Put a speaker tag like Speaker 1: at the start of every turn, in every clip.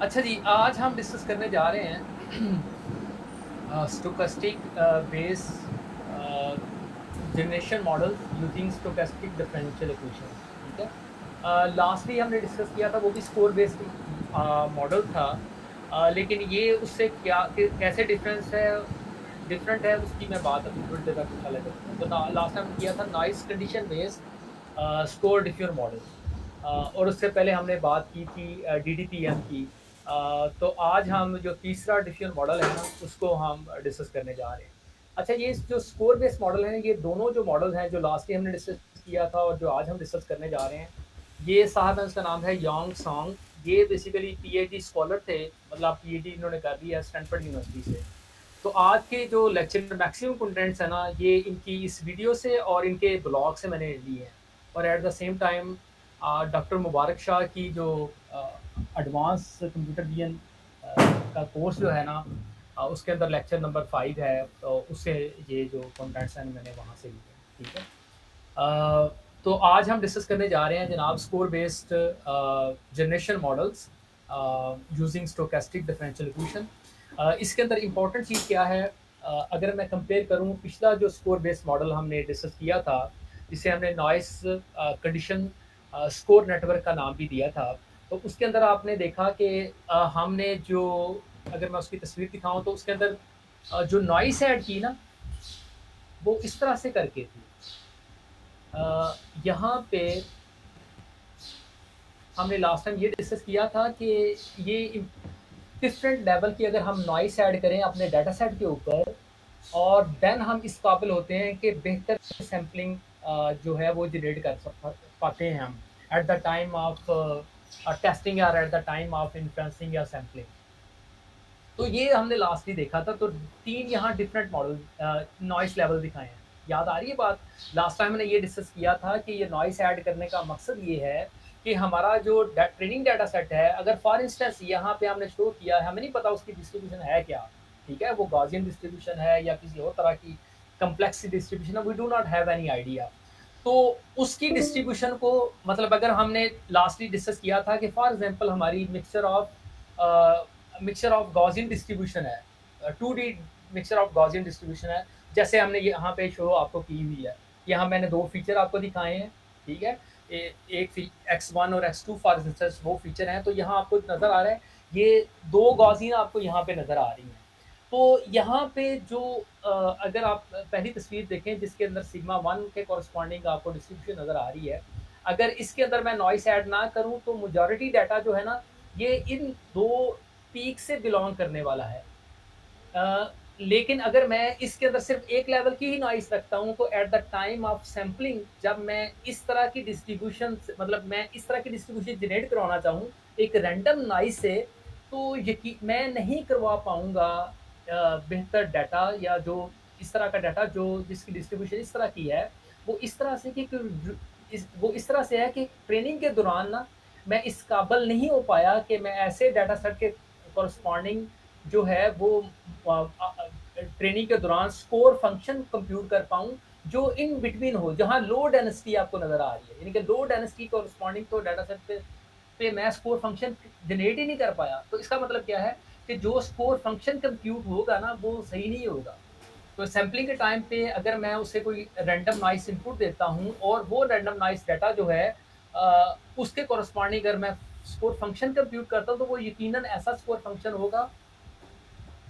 Speaker 1: अच्छा जी, आज हम डिस्कस करने जा रहे हैं stochastic base generation models using stochastic differential equations. ठीक है। लास्टली हमने डिस्कस किया था, वो भी स्कोर बेस्ड मॉडल था। लेकिन ये उससे कैसे डिफरेंट है उसकी मैं बात अभी थोड़ी देर तक इंशाल्लाह करूँगा। तो लास्ट टाइम किया था noise condition based score diffusion model. और उससे पहले हमने बात की थी डीडीपीएम की। तो आज हम जो तीसरा डिसीजन मॉडल है ना, उसको हम डिस्कस करने जा रहे हैं। अच्छा, ये जो स्कोर बेस्ड मॉडल है, ये दोनों जो मॉडल हैं जो लास्ट ईयर हमने डिस्कस किया था और जो आज हम डिस्कस करने जा रहे हैं, ये साहब है, उसका नाम है योंग सॉन्ग। ये बेसिकली पीएचडी स्कॉलर थे, मतलब पीएचडी इन्होंने कर लिया स्टैनफोर्ड यूनिवर्सिटी से। तो आज के जो लेक्चर में मैक्सिमम कंटेंट्स है ना, ये इनकी इस वीडियो से और इनके ब्लॉग से मैंने लिए हैं। और at the same time doctor Mubarak Shah की जो एडवांस कंप्यूटर विजन का कोर्स जो है ना, उसके अंदर लेक्चर नंबर 5 है, तो उससे ये जो कंटेंट्स हैं मैंने वहाँ से लिए हैं। ठीक है। तो आज हम डिस्कस करने जा रहे हैं जनाब score based generation models using stochastic differential equation. इसके अंदर इम्पॉर्टेंट चीज़ क्या है? अगर मैं कंपेयर करूँ पिछला जो स्कोर बेस्ड मॉडल हमने डिस्कस किया था, जिसे हमने नॉइस कंडीशन स्कोर नेटवर्क का नाम भी दिया था, तो उसके अंदर आपने देखा कि हमने जो, अगर मैं उसकी तस्वीर दिखाऊं तो उसके अंदर जो नॉइस ऐड की ना, वो इस तरह से करके थी। यहाँ पे हमने लास्ट टाइम ये डिस्कस किया था कि ये डिफरेंट लेवल की अगर हम नॉइस ऐड करें अपने डाटा सेट के ऊपर, और देन हम इस काबिल होते हैं कि बेहतर सैम्पलिंग जो है वो जनरेट कर पाते हैं हम at the time of testing या at the time of influencing या सैम्पलिंग। तो ये हमने लास्ट ही देखा था। तो 3 यहाँ डिफरेंट मॉडल नॉइस लेवल दिखाए हैं। याद आ रही है बात? लास्ट टाइम मैंने ये डिस्कस किया था कि ये नॉइस ऐड करने का मकसद ये है कि हमारा जो ट्रेनिंग डाटा सेट है, अगर फॉर इंस्टेंस यहाँ पे हमने शो किया है, हमें नहीं पता उसकी डिस्ट्रीब्यूशन है क्या। ठीक है, वो गॉसियन डिस्ट्रीब्यूशन है या किसी और तरह की कम्प्लेक्स डिस्ट्रीब्यूशन है, we do not have any idea. तो उसकी डिस्ट्रीब्यूशन को, मतलब अगर हमने लास्टली डिस्कस किया था कि फॉर एग्जांपल हमारी मिक्सचर ऑफ गॉसियन डिस्ट्रीब्यूशन है, 2D mixture of Gaussian distribution है, जैसे हमने यहाँ पे शो आपको की हुई है। यहाँ मैंने 2 फीचर आपको दिखाए हैं। ठीक है। एक X1 और X2 फॉर इंस्टेंस वो फीचर हैं, तो यहाँ आपको नज़र आ रहा है ये 2 गॉसियन आपको यहाँ पे नज़र आ रही हैं। तो यहाँ पे जो अगर आप पहली तस्वीर देखें जिसके अंदर सिग्मा 1 के कॉरस्पॉन्डिंग आपको डिस्ट्रीब्यूशन नज़र आ रही है, अगर इसके अंदर मैं नॉइस ऐड ना करूँ तो मेजॉरिटी डाटा जो है ना, ये इन 2 पीक से बिलॉन्ग करने वाला है। लेकिन अगर मैं इसके अंदर सिर्फ एक लेवल की ही नॉइस रखता हूँ, तो at the time of sampling जब मैं इस तरह की डिस्ट्रीब्यूशन, मतलब मैं इस तरह की डिस्ट्रीब्यूशन जनरेट करवाना चाहूँ एक रैंडम नॉइस से, तो यकी मैं नहीं करवा पाऊँगा बेहतर डाटा, या जो इस तरह का डाटा जो जिसकी डिस्ट्रीब्यूशन इस तरह की है, वो इस तरह से कि वो इस तरह से है कि ट्रेनिंग के दौरान ना मैं इस काबिल नहीं हो पाया कि मैं ऐसे डाटा सेट के कॉरस्पॉन्डिंग जो है वो ट्रेनिंग के दौरान स्कोर फंक्शन कंप्यूट कर पाऊँ जो इन बिटवीन हो, जहाँ लो डेंसिटी आपको नज़र आ रही है। यानी कि लो डेंसिटी कॉरस्पॉन्डिंग तो डाटा सेट पे मैं स्कोर फंक्शन जनरेट ही नहीं कर पाया। तो इसका मतलब क्या है कि जो स्कोर फंक्शन कंप्यूट होगा ना, वो सही नहीं होगा। तो सैम्पलिंग के टाइम पे अगर मैं उसे कोई रैंडम नॉइस इनपुट देता हूँ और वो रैंडम नॉइस डाटा जो है उसके कॉरस्पॉन्डिंग अगर मैं स्कोर फंक्शन कंप्यूट करता हूँ, तो वो यकीनन ऐसा स्कोर फंक्शन होगा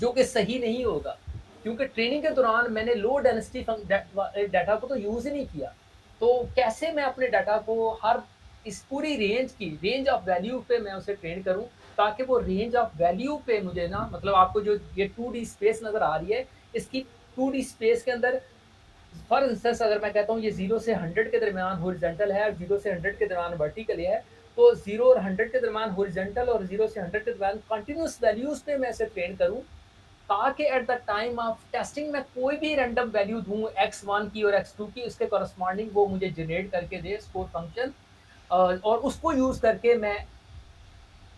Speaker 1: जो कि सही नहीं होगा, क्योंकि ट्रेनिंग के दौरान मैंने लो डेंसिटी डाटा को तो यूज़ ही नहीं किया। तो कैसे मैं अपने डाटा को हर इस पूरी रेंज ऑफ वैल्यू पे मैं उसे ट्रेन करूँ, ताकि वो रेंज ऑफ वैल्यू पे मुझे ना, मतलब आपको जो ये 2D स्पेस नज़र आ रही है, इसकी 2D स्पेस के अंदर फॉर इंस्टेंस अगर मैं कहता हूँ ये 0 से 100 के दरमियान हॉरिजॉन्टल है और 0 से 100 के दरमियान वर्टिकल है, तो 0 और 100 के दरमियान हॉरिजॉन्टल और 0 से 100 के दरमियान कंटिन्यूअस वैल्यूज़ पे मैं इसे ट्रेन करूँ, ताकि eight the time of testing में कोई भी रैंडम वैल्यू दूँ X1 की और X2 की, उसके कॉरस्पॉन्डिंग वो मुझे जनरेट करके दे स्कोर फंक्शन, और उसको यूज़ करके मैं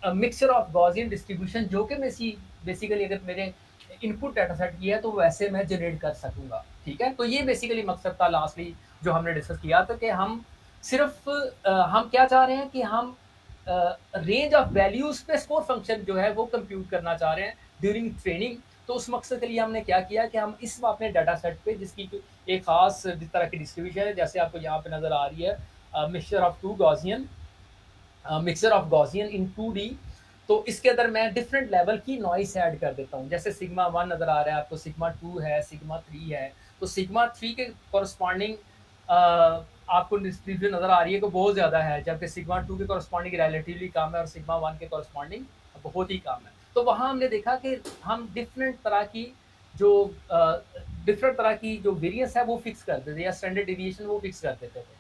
Speaker 1: मिक्सचर ऑफ गॉसियन डिस्ट्रीब्यूशन जो कि बेसिकली अगर मेरे इनपुट डाटा सेट की है, तो वैसे मैं जनरेट कर सकूँगा। ठीक है? तो ये बेसिकली मकसद था लास्टली जो हमने डिस्कस किया था कि हम सिर्फ़ हम क्या चाह रहे हैं कि हम रेंज ऑफ वैल्यूज पे स्कोर फंक्शन जो है वो कंप्यूट करना चाह रहे हैं ड्यूरिंग ट्रेनिंग। तो उस मकसद के लिए हमने क्या किया कि हम इस अपने डाटा सेट पे जिसकी एक खास जिस तरह की डिस्ट्रीब्यूशन है, जैसे आपको यहाँ पे नजर आ रही है mixture of two Gaussian, mixture of Gaussian in 2D। तो इसके अंदर मैं डिफरेंट लेवल की नॉइस ऐड कर देता हूँ। जैसे सिग्मा 1 नज़र आ रहा है आपको, सिग्मा 2 है, सिग्मा 3 है। तो सिग्मा 3 के कॉरस्पॉन्डिंग आपको डिस्ट्रीब्यूशन नज़र आ रही है कि बहुत ज़्यादा है, जबकि सिग्मा 2 के कॉरस्पॉन्डिंग रिलेटिवली कम है और सिग्मा 1 के कॉरस्पॉन्डिंग बहुत ही कम है। तो वहाँ हमने देखा कि हम डिफरेंट तरह की जो वेरिएंस है वो फिक्स कर देते थे, या स्टैंडर्ड डेविएशन वो फिक्स कर देते थे।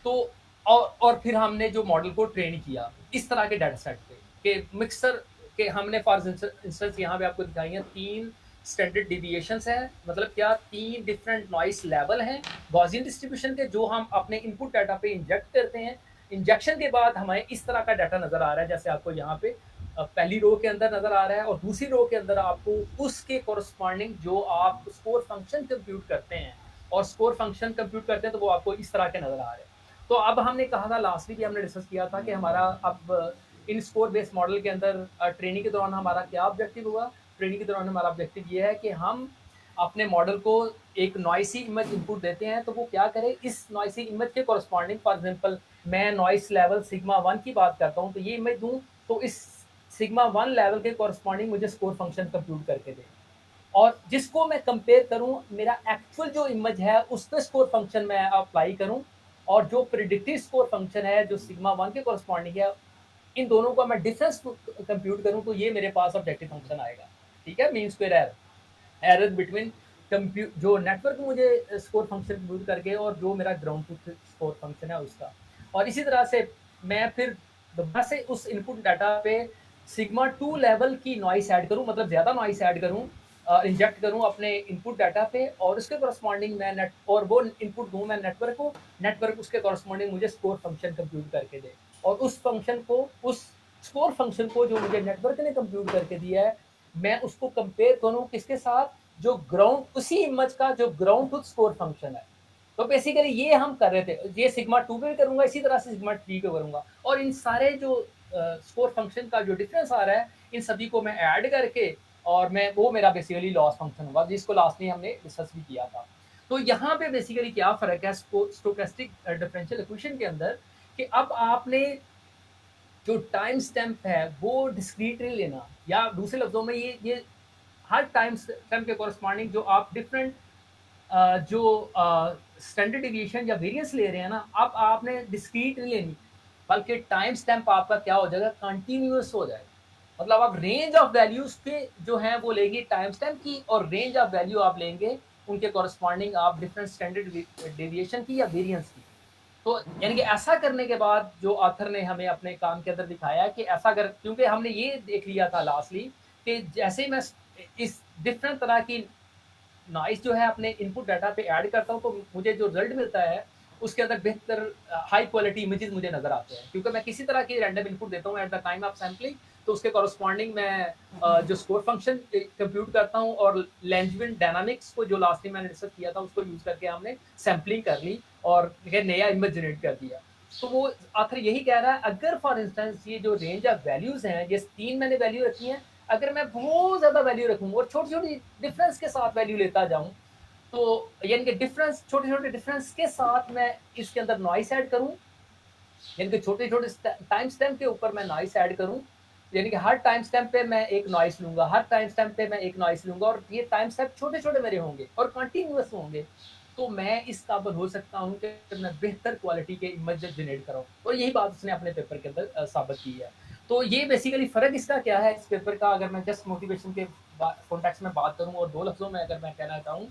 Speaker 1: तो और फिर हमने जो मॉडल को ट्रेन किया इस तरह के डाटा सेट पे कि मिक्सर के हमने फॉर इंस्टेंस यहाँ पे आपको दिखाई है 3 स्टैंडर्ड डिविएशंस है, मतलब क्या 3 डिफरेंट नॉइस लेवल हैं गॉसियन डिस्ट्रीब्यूशन के, जो हम अपने इनपुट डाटा पे इंजेक्ट करते हैं। इंजेक्शन के बाद हमें इस तरह का डाटा नजर आ रहा है, जैसे आपको यहाँ पे पहली रो के अंदर नजर आ रहा है, और दूसरी रो के अंदर आपको उसके कोरस्पॉन्डिंग जो आप स्कोर फंक्शन कंप्यूट करते हैं, और स्कोर फंक्शन कंप्यूट करते हैं तो वो आपको इस तरह के नजर आ रहे हैं। तो अब हमने कहा था लास्टली भी हमने डिस्कस किया था कि हमारा अब इन स्कोर बेस्ड मॉडल के अंदर ट्रेनिंग के दौरान हमारा क्या ऑब्जेक्टिव हुआ। ट्रेनिंग के दौरान हमारा ऑब्जेक्टिव ये है कि हम अपने मॉडल को एक नॉइसी इमेज इनपुट देते हैं, तो वो क्या करे, इस नॉइसी इमेज के कॉरस्पॉन्डिंग, फॉर एग्जांपल मैं नॉइस लेवल सिग्मा 1 की बात करता हूँ, तो ये इमेज दूँ तो इस सिग्मा 1 लेवल के कॉरस्पॉन्डिंग मुझे स्कोर फंक्शन कंप्यूट करके दे, और जिसको मैं कंपेयर करूं मेरा एक्चुअल जो इमेज है उस पर स्कोर फंक्शन मैं अप्लाई करूं, और जो प्रिडिक्टिव स्कोर फंक्शन है जो सिग्मा 1 के कॉरस्पॉन्डिंग है, इन दोनों का मैं डिफरेंस कंप्यूट करूं, तो ये मेरे पास ऑब्जेक्टिव फंक्शन आएगा। ठीक है, mean square error, error between compute जो नेटवर्क मुझे स्कोर फंक्शन कंप्यूट करके और जो मेरा ग्राउंड ट्रूथ स्कोर फंक्शन है उसका। और इसी तरह से मैं फिर दोबारा से उस इनपुट डाटा पे सिग्मा 2 लेवल की नॉइस ऐड करूं, मतलब ज़्यादा नॉइस ऐड करूं, इंजेक्ट करूं अपने इनपुट डाटा पे, और उसके कॉरस्पॉन्डिंग मैं नेट और वो इनपुट दूं मैं नेटवर्क को, नेटवर्क उसके कॉरस्पॉन्डिंग मुझे स्कोर फंक्शन कंप्यूट करके दे, और उस फंक्शन को, उस स्कोर फंक्शन को जो मुझे नेटवर्क ने कंप्यूट करके दिया है, मैं उसको कंपेयर करूं किसके साथ, जो ग्राउंड उसी इमेज का जो ग्राउंड ट्रूथ स्कोर फंक्शन है। तो बेसिकली ये हम कर रहे थे, ये सिग्मा 2 पे भी करूंगा, इसी तरह से सिग्मा 3 पे करूंगा, और इन सारे जो स्कोर फंक्शन का जो डिफरेंस आ रहा है इन सभी को मैं ऐड करके, और मैं वो मेरा बेसिकली लॉस फंक्शन होगा, जिसको लास्ट में हमने डिस्कस भी किया था। तो यहाँ पे बेसिकली क्या फ़र्क है स्टोकेस्टिक डिफरेंशियल इक्वेशन के अंदर, कि अब आपने जो टाइम स्टैम्प है वो डिस्क्रीटली लेना, या दूसरे लफ्ज़ों में ये हर टाइम स्टैम्प के कॉरस्पॉन्डिंग जो आप डिफरेंट जो स्टैंडर्ड डिविएशन या वेरिएंस ले रहे हैं ना, अब आपने डिस्क्रीट नहीं लेनी, बल्कि टाइम स्टैम्प आपका क्या हो जाएगा, कंटिन्यूअस हो जाएगा। मतलब आप रेंज ऑफ वैल्यूज के जो हैं वो लेंगे टाइम स्टैम्प की, और रेंज ऑफ वैल्यू आप लेंगे उनके कॉरस्पॉन्डिंग आप डिफरेंट स्टैंडर्ड डेविएशन की या वेरिएंस की। तो यानी कि ऐसा करने के बाद जो ऑथर ने हमें अपने काम के अंदर दिखाया कि ऐसा कर, क्योंकि हमने ये देख लिया था लास्टली कि जैसे ही मैं इस डिफरेंट तरह की नॉइस जो है अपने इनपुट डाटा पे ऐड करता हूँ, तो मुझे जो रिजल्ट मिलता है उसके अंदर बेहतर हाई क्वालिटी इमेजेस मुझे नजर आते हैं, क्योंकि मैं किसी तरह की रैंडम इनपुट देता हूँ eight the time of sampling, तो उसके कॉरस्पॉन्डिंग मैं जो स्कोर फंक्शन कंप्यूट करता हूँ, और लैंजविन डायनामिक्स को जो लास्ट टाइम मैंने डिस्कस किया था उसको यूज करके हमने सैम्पलिंग कर ली और नया इमेज जनरेट कर दिया। तो वो आखिर यही कह रहा है, अगर फॉर इंस्टेंस ये जो रेंज ऑफ वैल्यूज हैं, ये 3 मैंने वैल्यू रखी है, अगर मैं बहुत ज़्यादा वैल्यू रखूँ और छोटी-छोटी डिफरेंस के साथ वैल्यू लेता जाऊँ, तो यानी कि डिफरेंस छोटे-छोटे डिफरेंस के साथ मैं इसके अंदर नॉइस ऐड करूँ, यानी कि छोटे-छोटे टाइम स्टैम्प के ऊपर मैं नॉइस ऐड करूँ, यानी कि हर टाइम स्टैम्प पे मैं एक नॉइस लूँगा, हर टाइम स्टैम्प पे मैं एक नॉइस लूँगा, और ये टाइम स्टैम्प छोटे-छोटे मेरे होंगे और कंटीन्यूअस होंगे। तो मैं इस काबिल हो सकता हूँ कि मैं बेहतर क्वालिटी के इमेज जनरेट कराऊँ, और यही बात उसने अपने पेपर के अंदर साबित की है। तो ये बेसिकली फ़र्क इसका क्या है इस पेपर का, अगर मैं जस्ट मोटिवेशन के कॉन्टेक्स्ट में बात करूँ और 2 लफ्ज़ों में अगर मैं कहना चाहूँ,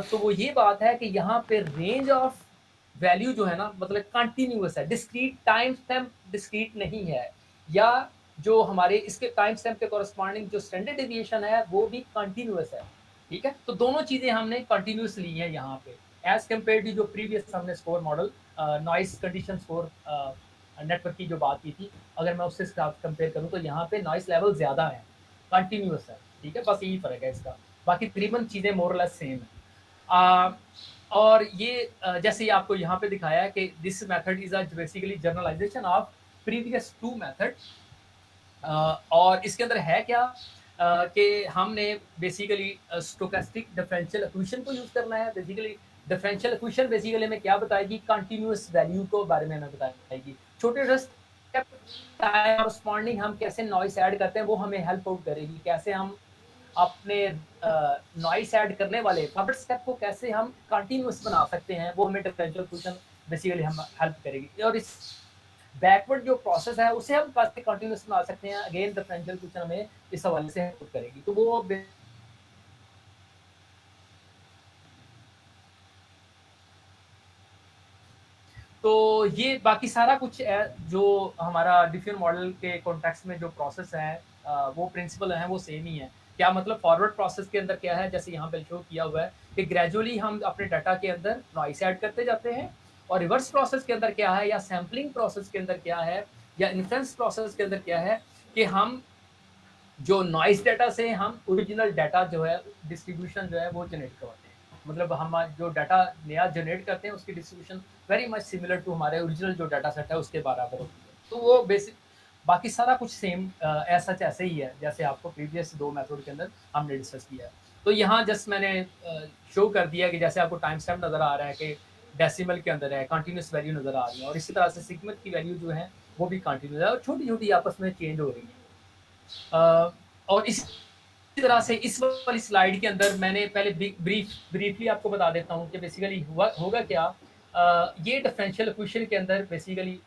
Speaker 1: तो वो ये बात है कि यहाँ पे रेंज ऑफ वैल्यू जो है ना, मतलब कंटिन्यूअस है, डिस्क्रीट टाइम स्टैम्प डिस्क्रीट नहीं है, या जो हमारे इसके टाइम स्टैम्प के कॉरस्पॉन्डिंग जो स्टैंडर्ड डेविएशन है वो भी कंटिन्यूअस है। ठीक है, तो दोनों चीज़ें हमने कंटिन्यूअस ली हैं यहाँ पे, एज कम्पेयर टू जो प्रीवियस हमने score model noise condition score network की जो बात की थी, अगर मैं उससे साथ कंपेयर करूँ तो यहाँ पे नॉइस लेवल ज़्यादा है, कंटिन्यूअस है। ठीक है, बस यही फ़र्क है इसका, बाकी तकरीबन चीज़ें मोर लेस सेम है। अ, और ये जैसे ही आपको यहाँ पे दिखाया है कि this method is a basically generalization of previous two method. और इसके अंदर है क्या कि हमने बेसिकली स्टोकेस्टिक डिफरेंशियल इक्वेशन को यूज़ करना है। बेसिकली डिफरेंशियल इक्वेशन बेसिकली हमें क्या बताएगी, कंटिन्यूअस वैल्यू को बारे में हमें बताएगी। छोटे स्टेप कॉरस्पॉन्डिंग हम कैसे नॉइस ऐड करते हैं वो हमें हेल्प आउट करेगी। कैसे हम अपने नॉइस ऐड करने वाले फर्स्ट स्टेप को कैसे हम कंटिन्यूअस बना सकते हैं, वो हमें डिफरेंशियल इक्वेशन बेसिकली हम हेल्प करेगी। और इस बैकवर्ड जो प्रोसेस है उसे हम कैसे कंटिन्यूअस बना सकते हैं, अगेन डिफरेंशियल इक्वेशन हमें इस हवाले से हेल्प करेगी। तो वो तो ये बाकी सारा कुछ है जो हमारा डिफरेंट मॉडल के कॉन्टेक्स्ट में जो प्रोसेस है वो प्रिंसिपल है वो सेम ही है। क्या मतलब फॉरवर्ड प्रोसेस के अंदर क्या है, जैसे यहाँ पे शो किया हुआ है कि ग्रेजुअली हम अपने डाटा के अंदर नॉइस ऐड करते जाते हैं। और रिवर्स प्रोसेस के अंदर क्या है, या सैम्पलिंग प्रोसेस के अंदर क्या है, या इन्फ्रेंस प्रोसेस के अंदर क्या है कि हम जो नॉइस डाटा से हम ओरिजिनल डाटा जो है डिस्ट्रीब्यूशन जो है वो जनरेट करवाते हैं। मतलब हम जो डाटा नया जनरेट करते हैं उसकी distribution very much similar to हमारे ओरिजिनल जो डाटा सेट है उसके बराबर होती है। तो वो बेसिक बाकी सारा कुछ सेम ऐसा ऐसे ही है जैसे आपको प्रीवियस दो मेथड के अंदर हमने डिस्कस किया है। तो यहाँ जस्ट मैंने शो कर दिया कि जैसे आपको टाइम स्टैम्प नज़र आ रहा है कि डेसिमल के अंदर है, कंटिन्यूस वैल्यू नज़र आ रही है, और इसी तरह से सिगमेंट की वैल्यू जो है वो भी कंटिन्यूस है और छोटी छोटी आपस में चेंज हो रही है। और इस तरह से इस वाली स्लाइड के अंदर मैंने पहले ब्रीफली आपको बता देता हूँ कि बेसिकली होगा क्या। ये डिफरेंशियल इक्वेशन के अंदर बेसिकली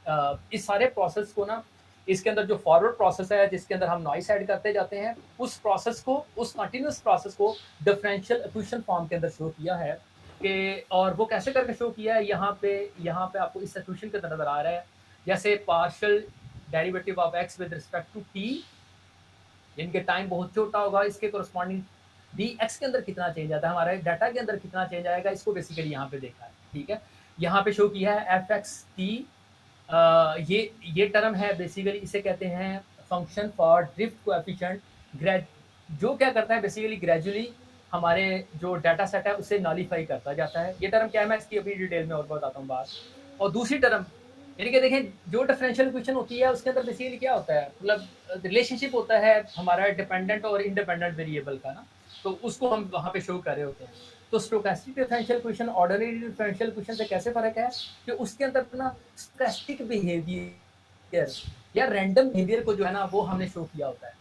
Speaker 1: इस सारे प्रोसेस को ना, इसके अंदर जो फॉरवर्ड प्रोसेस है जिसके अंदर हम नॉइस ऐड करते जाते हैं, उस प्रोसेस को, उस कंटिन्यूस प्रोसेस को डिफरेंशियल इक्वेशन फॉर्म के अंदर शो किया है कि, और वो कैसे करके शो किया है, यहाँ पे आपको इस इक्वेशन के अंदर नजर आ रहा है। जैसे partial derivative of x with respect to t, जिनके टाइम बहुत छोटा होगा, इसके कोरस्पॉन्डिंग डी एक्स के अंदर कितना चेंज आता है, हमारे डाटा के अंदर कितना चेंज आएगा, इसको बेसिकली यहाँ पे देखा है। ठीक है, यहाँ पे शो किया है एफ एक्स टी। ये टर्म है बेसिकली, इसे कहते हैं फंक्शन फॉर ड्रिफ्ट कोएफिशिएंट। जो क्या करता है बेसिकली ग्रेजुअली हमारे जो डाटा सेट है उसे नॉलिफाई करता जाता है। ये टर्म क्या है मैं इसकी अभी डिटेल में और बताता हूँ बात। और दूसरी टर्म यानी कि देखें जो डिफरेंशियल इक्वेशन होती है उसके अंदर बेसिकली क्या होता है, मतलब रिलेशनशिप होता है हमारा डिपेंडेंट और इंडिपेंडेंट वेरिएबल का ना, तो उसको हम वहाँ पे शो कर रहे होते हैं। तो stochastic differential equation ordinary differential equation से कैसे फर्क है कि उसके अंदर ना स्टोकेस्टिक बिहेवियर या रैंडम बिहेवियर को जो है ना वो हमने शो किया होता है।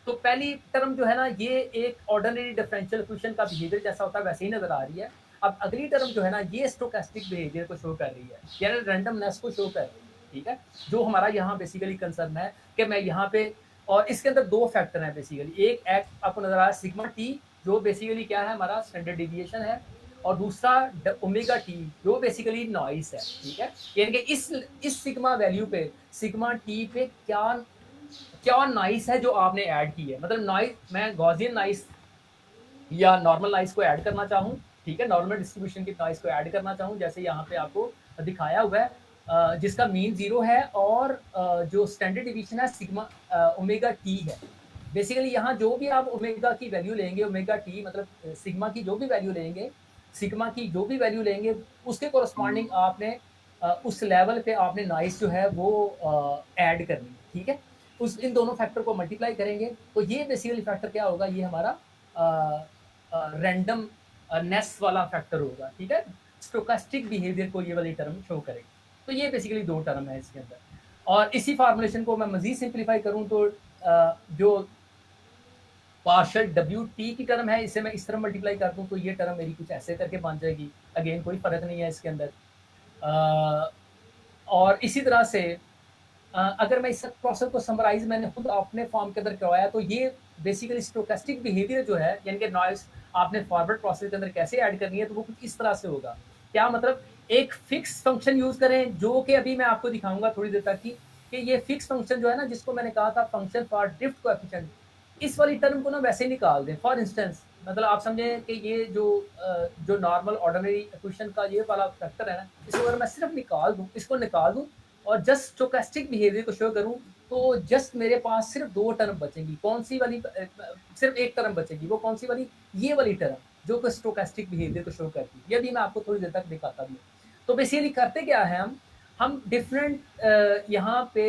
Speaker 1: तो पहली टर्म जो है ना ये एक ऑर्डिनरी डिफरेंशियल इक्वेशन का बिहेवियर जैसा होता है वैसे ही नजर आ रही है। अब अगली टर्म जो है ना ये स्टोकेस्टिक बिहेवियर को शो कर रही है, यानी रैंडमनेस को शो कर रही है। ठीक है, जो हमारा यहाँ बेसिकली कंसर्न है कि मैं यहाँ पे, और इसके अंदर दो फैक्टर हैं बेसिकली, एक आपको नजर आ रहा है सिग्मा टी जो बेसिकली क्या है हमारा स्टैंडर्ड डिविएशन है, और दूसरा ओमेगा टी जो बेसिकली नॉइस है। ठीक है, यानी कि इस सिग्मा वैल्यू पे, सिग्मा टी पे क्या नॉइस है जो आपने ऐड की है, मतलब नॉइस मैं गॉसियन नॉइस या नॉर्मल नॉइस को ऐड करना चाहूँ। ठीक है, नॉर्मल डिस्ट्रीब्यूशन की नॉइस को ऐड करना चाहूँ, जैसे यहाँ पे आपको दिखाया हुआ है जिसका मीन 0 है और जो स्टैंडर्ड डिवीजन है सिग्मा ओमेगा टी है। बेसिकली यहाँ जो भी आप ओमेगा की वैल्यू लेंगे, ओमेगा टी मतलब सिग्मा की जो भी वैल्यू लेंगे, सिग्मा की जो भी वैल्यू लेंगे उसके कोरस्पॉन्डिंग आपने उस लेवल पे आपने नॉइस जो है वो ऐड करनी है। ठीक है, उस इन दोनों फैक्टर को मल्टीप्लाई करेंगे तो ये बेसिकली फैक्टर क्या होगा, ये हमारा रैंडम नेस वाला फैक्टर होगा। ठीक है, स्टोकास्टिक बिहेवियर को ये वाली टर्म शो करेगी। तो ये बेसिकली दो टर्म है इसके अंदर, और इसी फॉर्मुलेशन को मैं मजीद सिंप्लीफाई करूँ तो जो पार्शियल डब्ल्यू टी की टर्म है इसे मैं इस तरह मल्टीप्लाई कर दूँ तो ये टर्म मेरी कुछ ऐसे करके बन जाएगी। अगेन कोई फर्क नहीं है इसके अंदर। और इसी तरह से अगर मैं इस प्रोसेस को समराइज मैंने खुद अपने फॉर्म के अंदर करवाया तो ये बेसिकली स्टोकेस्टिक बिहेवियर जो है, यानी कि नॉइस आपने फॉरवर्ड प्रोसेस के अंदर कैसे ऐड करनी है, तो वो कुछ इस तरह से होगा। क्या मतलब, एक फिक्स फंक्शन यूज करें जो कि अभी मैं आपको दिखाऊंगा थोड़ी देर तक कि ये फिक्स फंक्शन जो है ना जिसको मैंने कहा था फंक्शन फॉर ड्रिफ्ट कोएफिशिएंट, इस वाली टर्म को ना वैसे निकाल दें। फॉर इंस्टेंस मतलब आप समझें कि ये जो नॉर्मल ऑर्डिनरी इक्वेशन का ये वाला फैक्टर है ना, इसको अगर मैं सिर्फ निकाल दूं, इसको निकाल दूं और जस्ट स्टोकेस्टिक बिहेवियर को शो करूं तो जस्ट मेरे पास सिर्फ दो टर्म बचेंगी। कौन सी वाली, सिर्फ एक टर्म बचेगी, वो कौन सी वाली, ये वाली टर्म जो कि स्टोकेस्टिक बिहेवियर को शो करती है। ये भी मैं आपको थोड़ी देर तक दिखाता भी हूँ। तो बेसिकली करते क्या है हम डिफरेंट यहाँ पे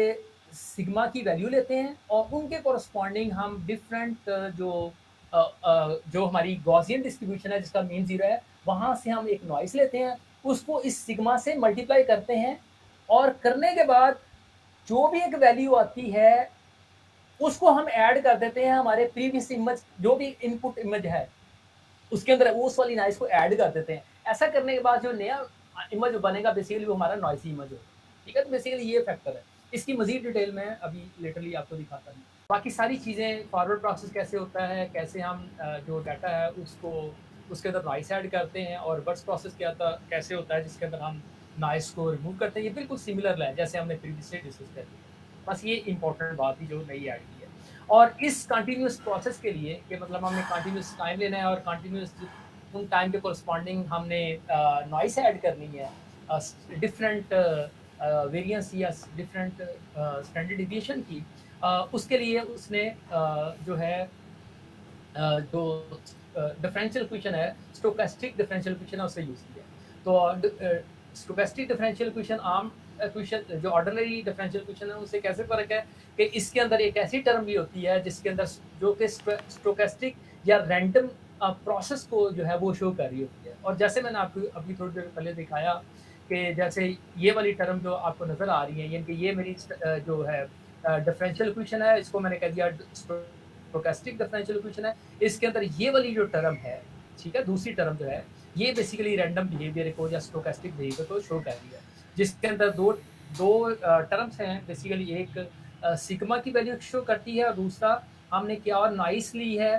Speaker 1: सिग्मा की वैल्यू लेते हैं और उनके कोरस्पॉन्डिंग हम डिफरेंट जो हमारी गॉसियन डिस्ट्रीब्यूशन है जिसका मीन ज़ीरो है, वहाँ से हम एक नॉइज़ लेते हैं, उसको इस सिग्मा से मल्टीप्लाई करते हैं और करने के बाद जो भी एक वैल्यू आती है, उसको हम ऐड कर देते हैं हमारे प्रीवियस इमेज जो भी इनपुट इमेज है, उसके अंदर उस वाली नॉइज़ को ऐड कर देते हैं। ऐसा करने के बाद जो नया इमेज बनेगा बेसिकली वो हमारा नॉइज़ी इमेज होगा। ठीक है? तो बेसिकली ये फैक्टर है। इसकी मज़ीद डिटेल मैं अभी लेटरली आपको दिखाता हूँ। बाकी सारी चीज़ें फॉरवर्ड प्रोसेस कैसे होता है, कैसे हम जो डाटा है उसको उसके अंदर नॉइज़ ऐड करते हैं और रिवर्स प्रोसेस कैसे होता है जिसके अंदर हम नॉइज़ को रिमूव करते हैं, ये बिल्कुल सिमिलर है जैसे हमने प्रीवियसली डिस्कस कर लिया। बस ये इम्पोर्टेंट बात थी जो नई ऐड की है। और इस कंटीन्यूअस प्रोसेस के लिए कि मतलब हमने कंटीन्यूअस टाइम लेना है और कंटीन्यूअस उन टाइम के कोरस्पॉन्डिंग हमने नॉइस ऐड करनी है डिफरेंट वेरिएंस या डिफरेंट स्टैंडर्ड डिविएशन की उसके लिए उसने जो है जो डिफरेंशियल इक्वेशन है स्टोकेस्टिक डिफरेंशियल इक्वेशन है उससे यूज़ किया तो स्टोकेस्टिक डिफरेंशियल इक्वेशन आम इक्वेशन जो ऑर्डिनरी डिफरेंशियल इक्वेशन है उससे कैसे फ़र्क है कि इसके अंदर एक ऐसी टर्म भी होती है जिसके अंदर जो कि स्टोकेस्टिक या रैंडम प्रोसेस को जो है वो शो कर रही होती है और जैसे मैंने आपको अभी थोड़ी देर पहले दिखाया कि जैसे ये वाली टर्म जो आपको नज़र आ रही है यानी कि ये मेरी जो है डिफरेंशियल इक्वेशन है इसको मैंने कह दिया स्टोकेस्टिक डिफरेंशियल इक्वेशन है इसके अंदर ये वाली जो टर्म है ठीक है दूसरी टर्म जो है ये बेसिकली रैंडम बिहेवियर को या स्टोकेस्टिक बिहेवियर को शो कर रही है जिसके अंदर दो दो टर्म्स हैं बेसिकली एक सिग्मा की वैल्यू शो करती है और दूसरा हमने क्या और नॉइस ली है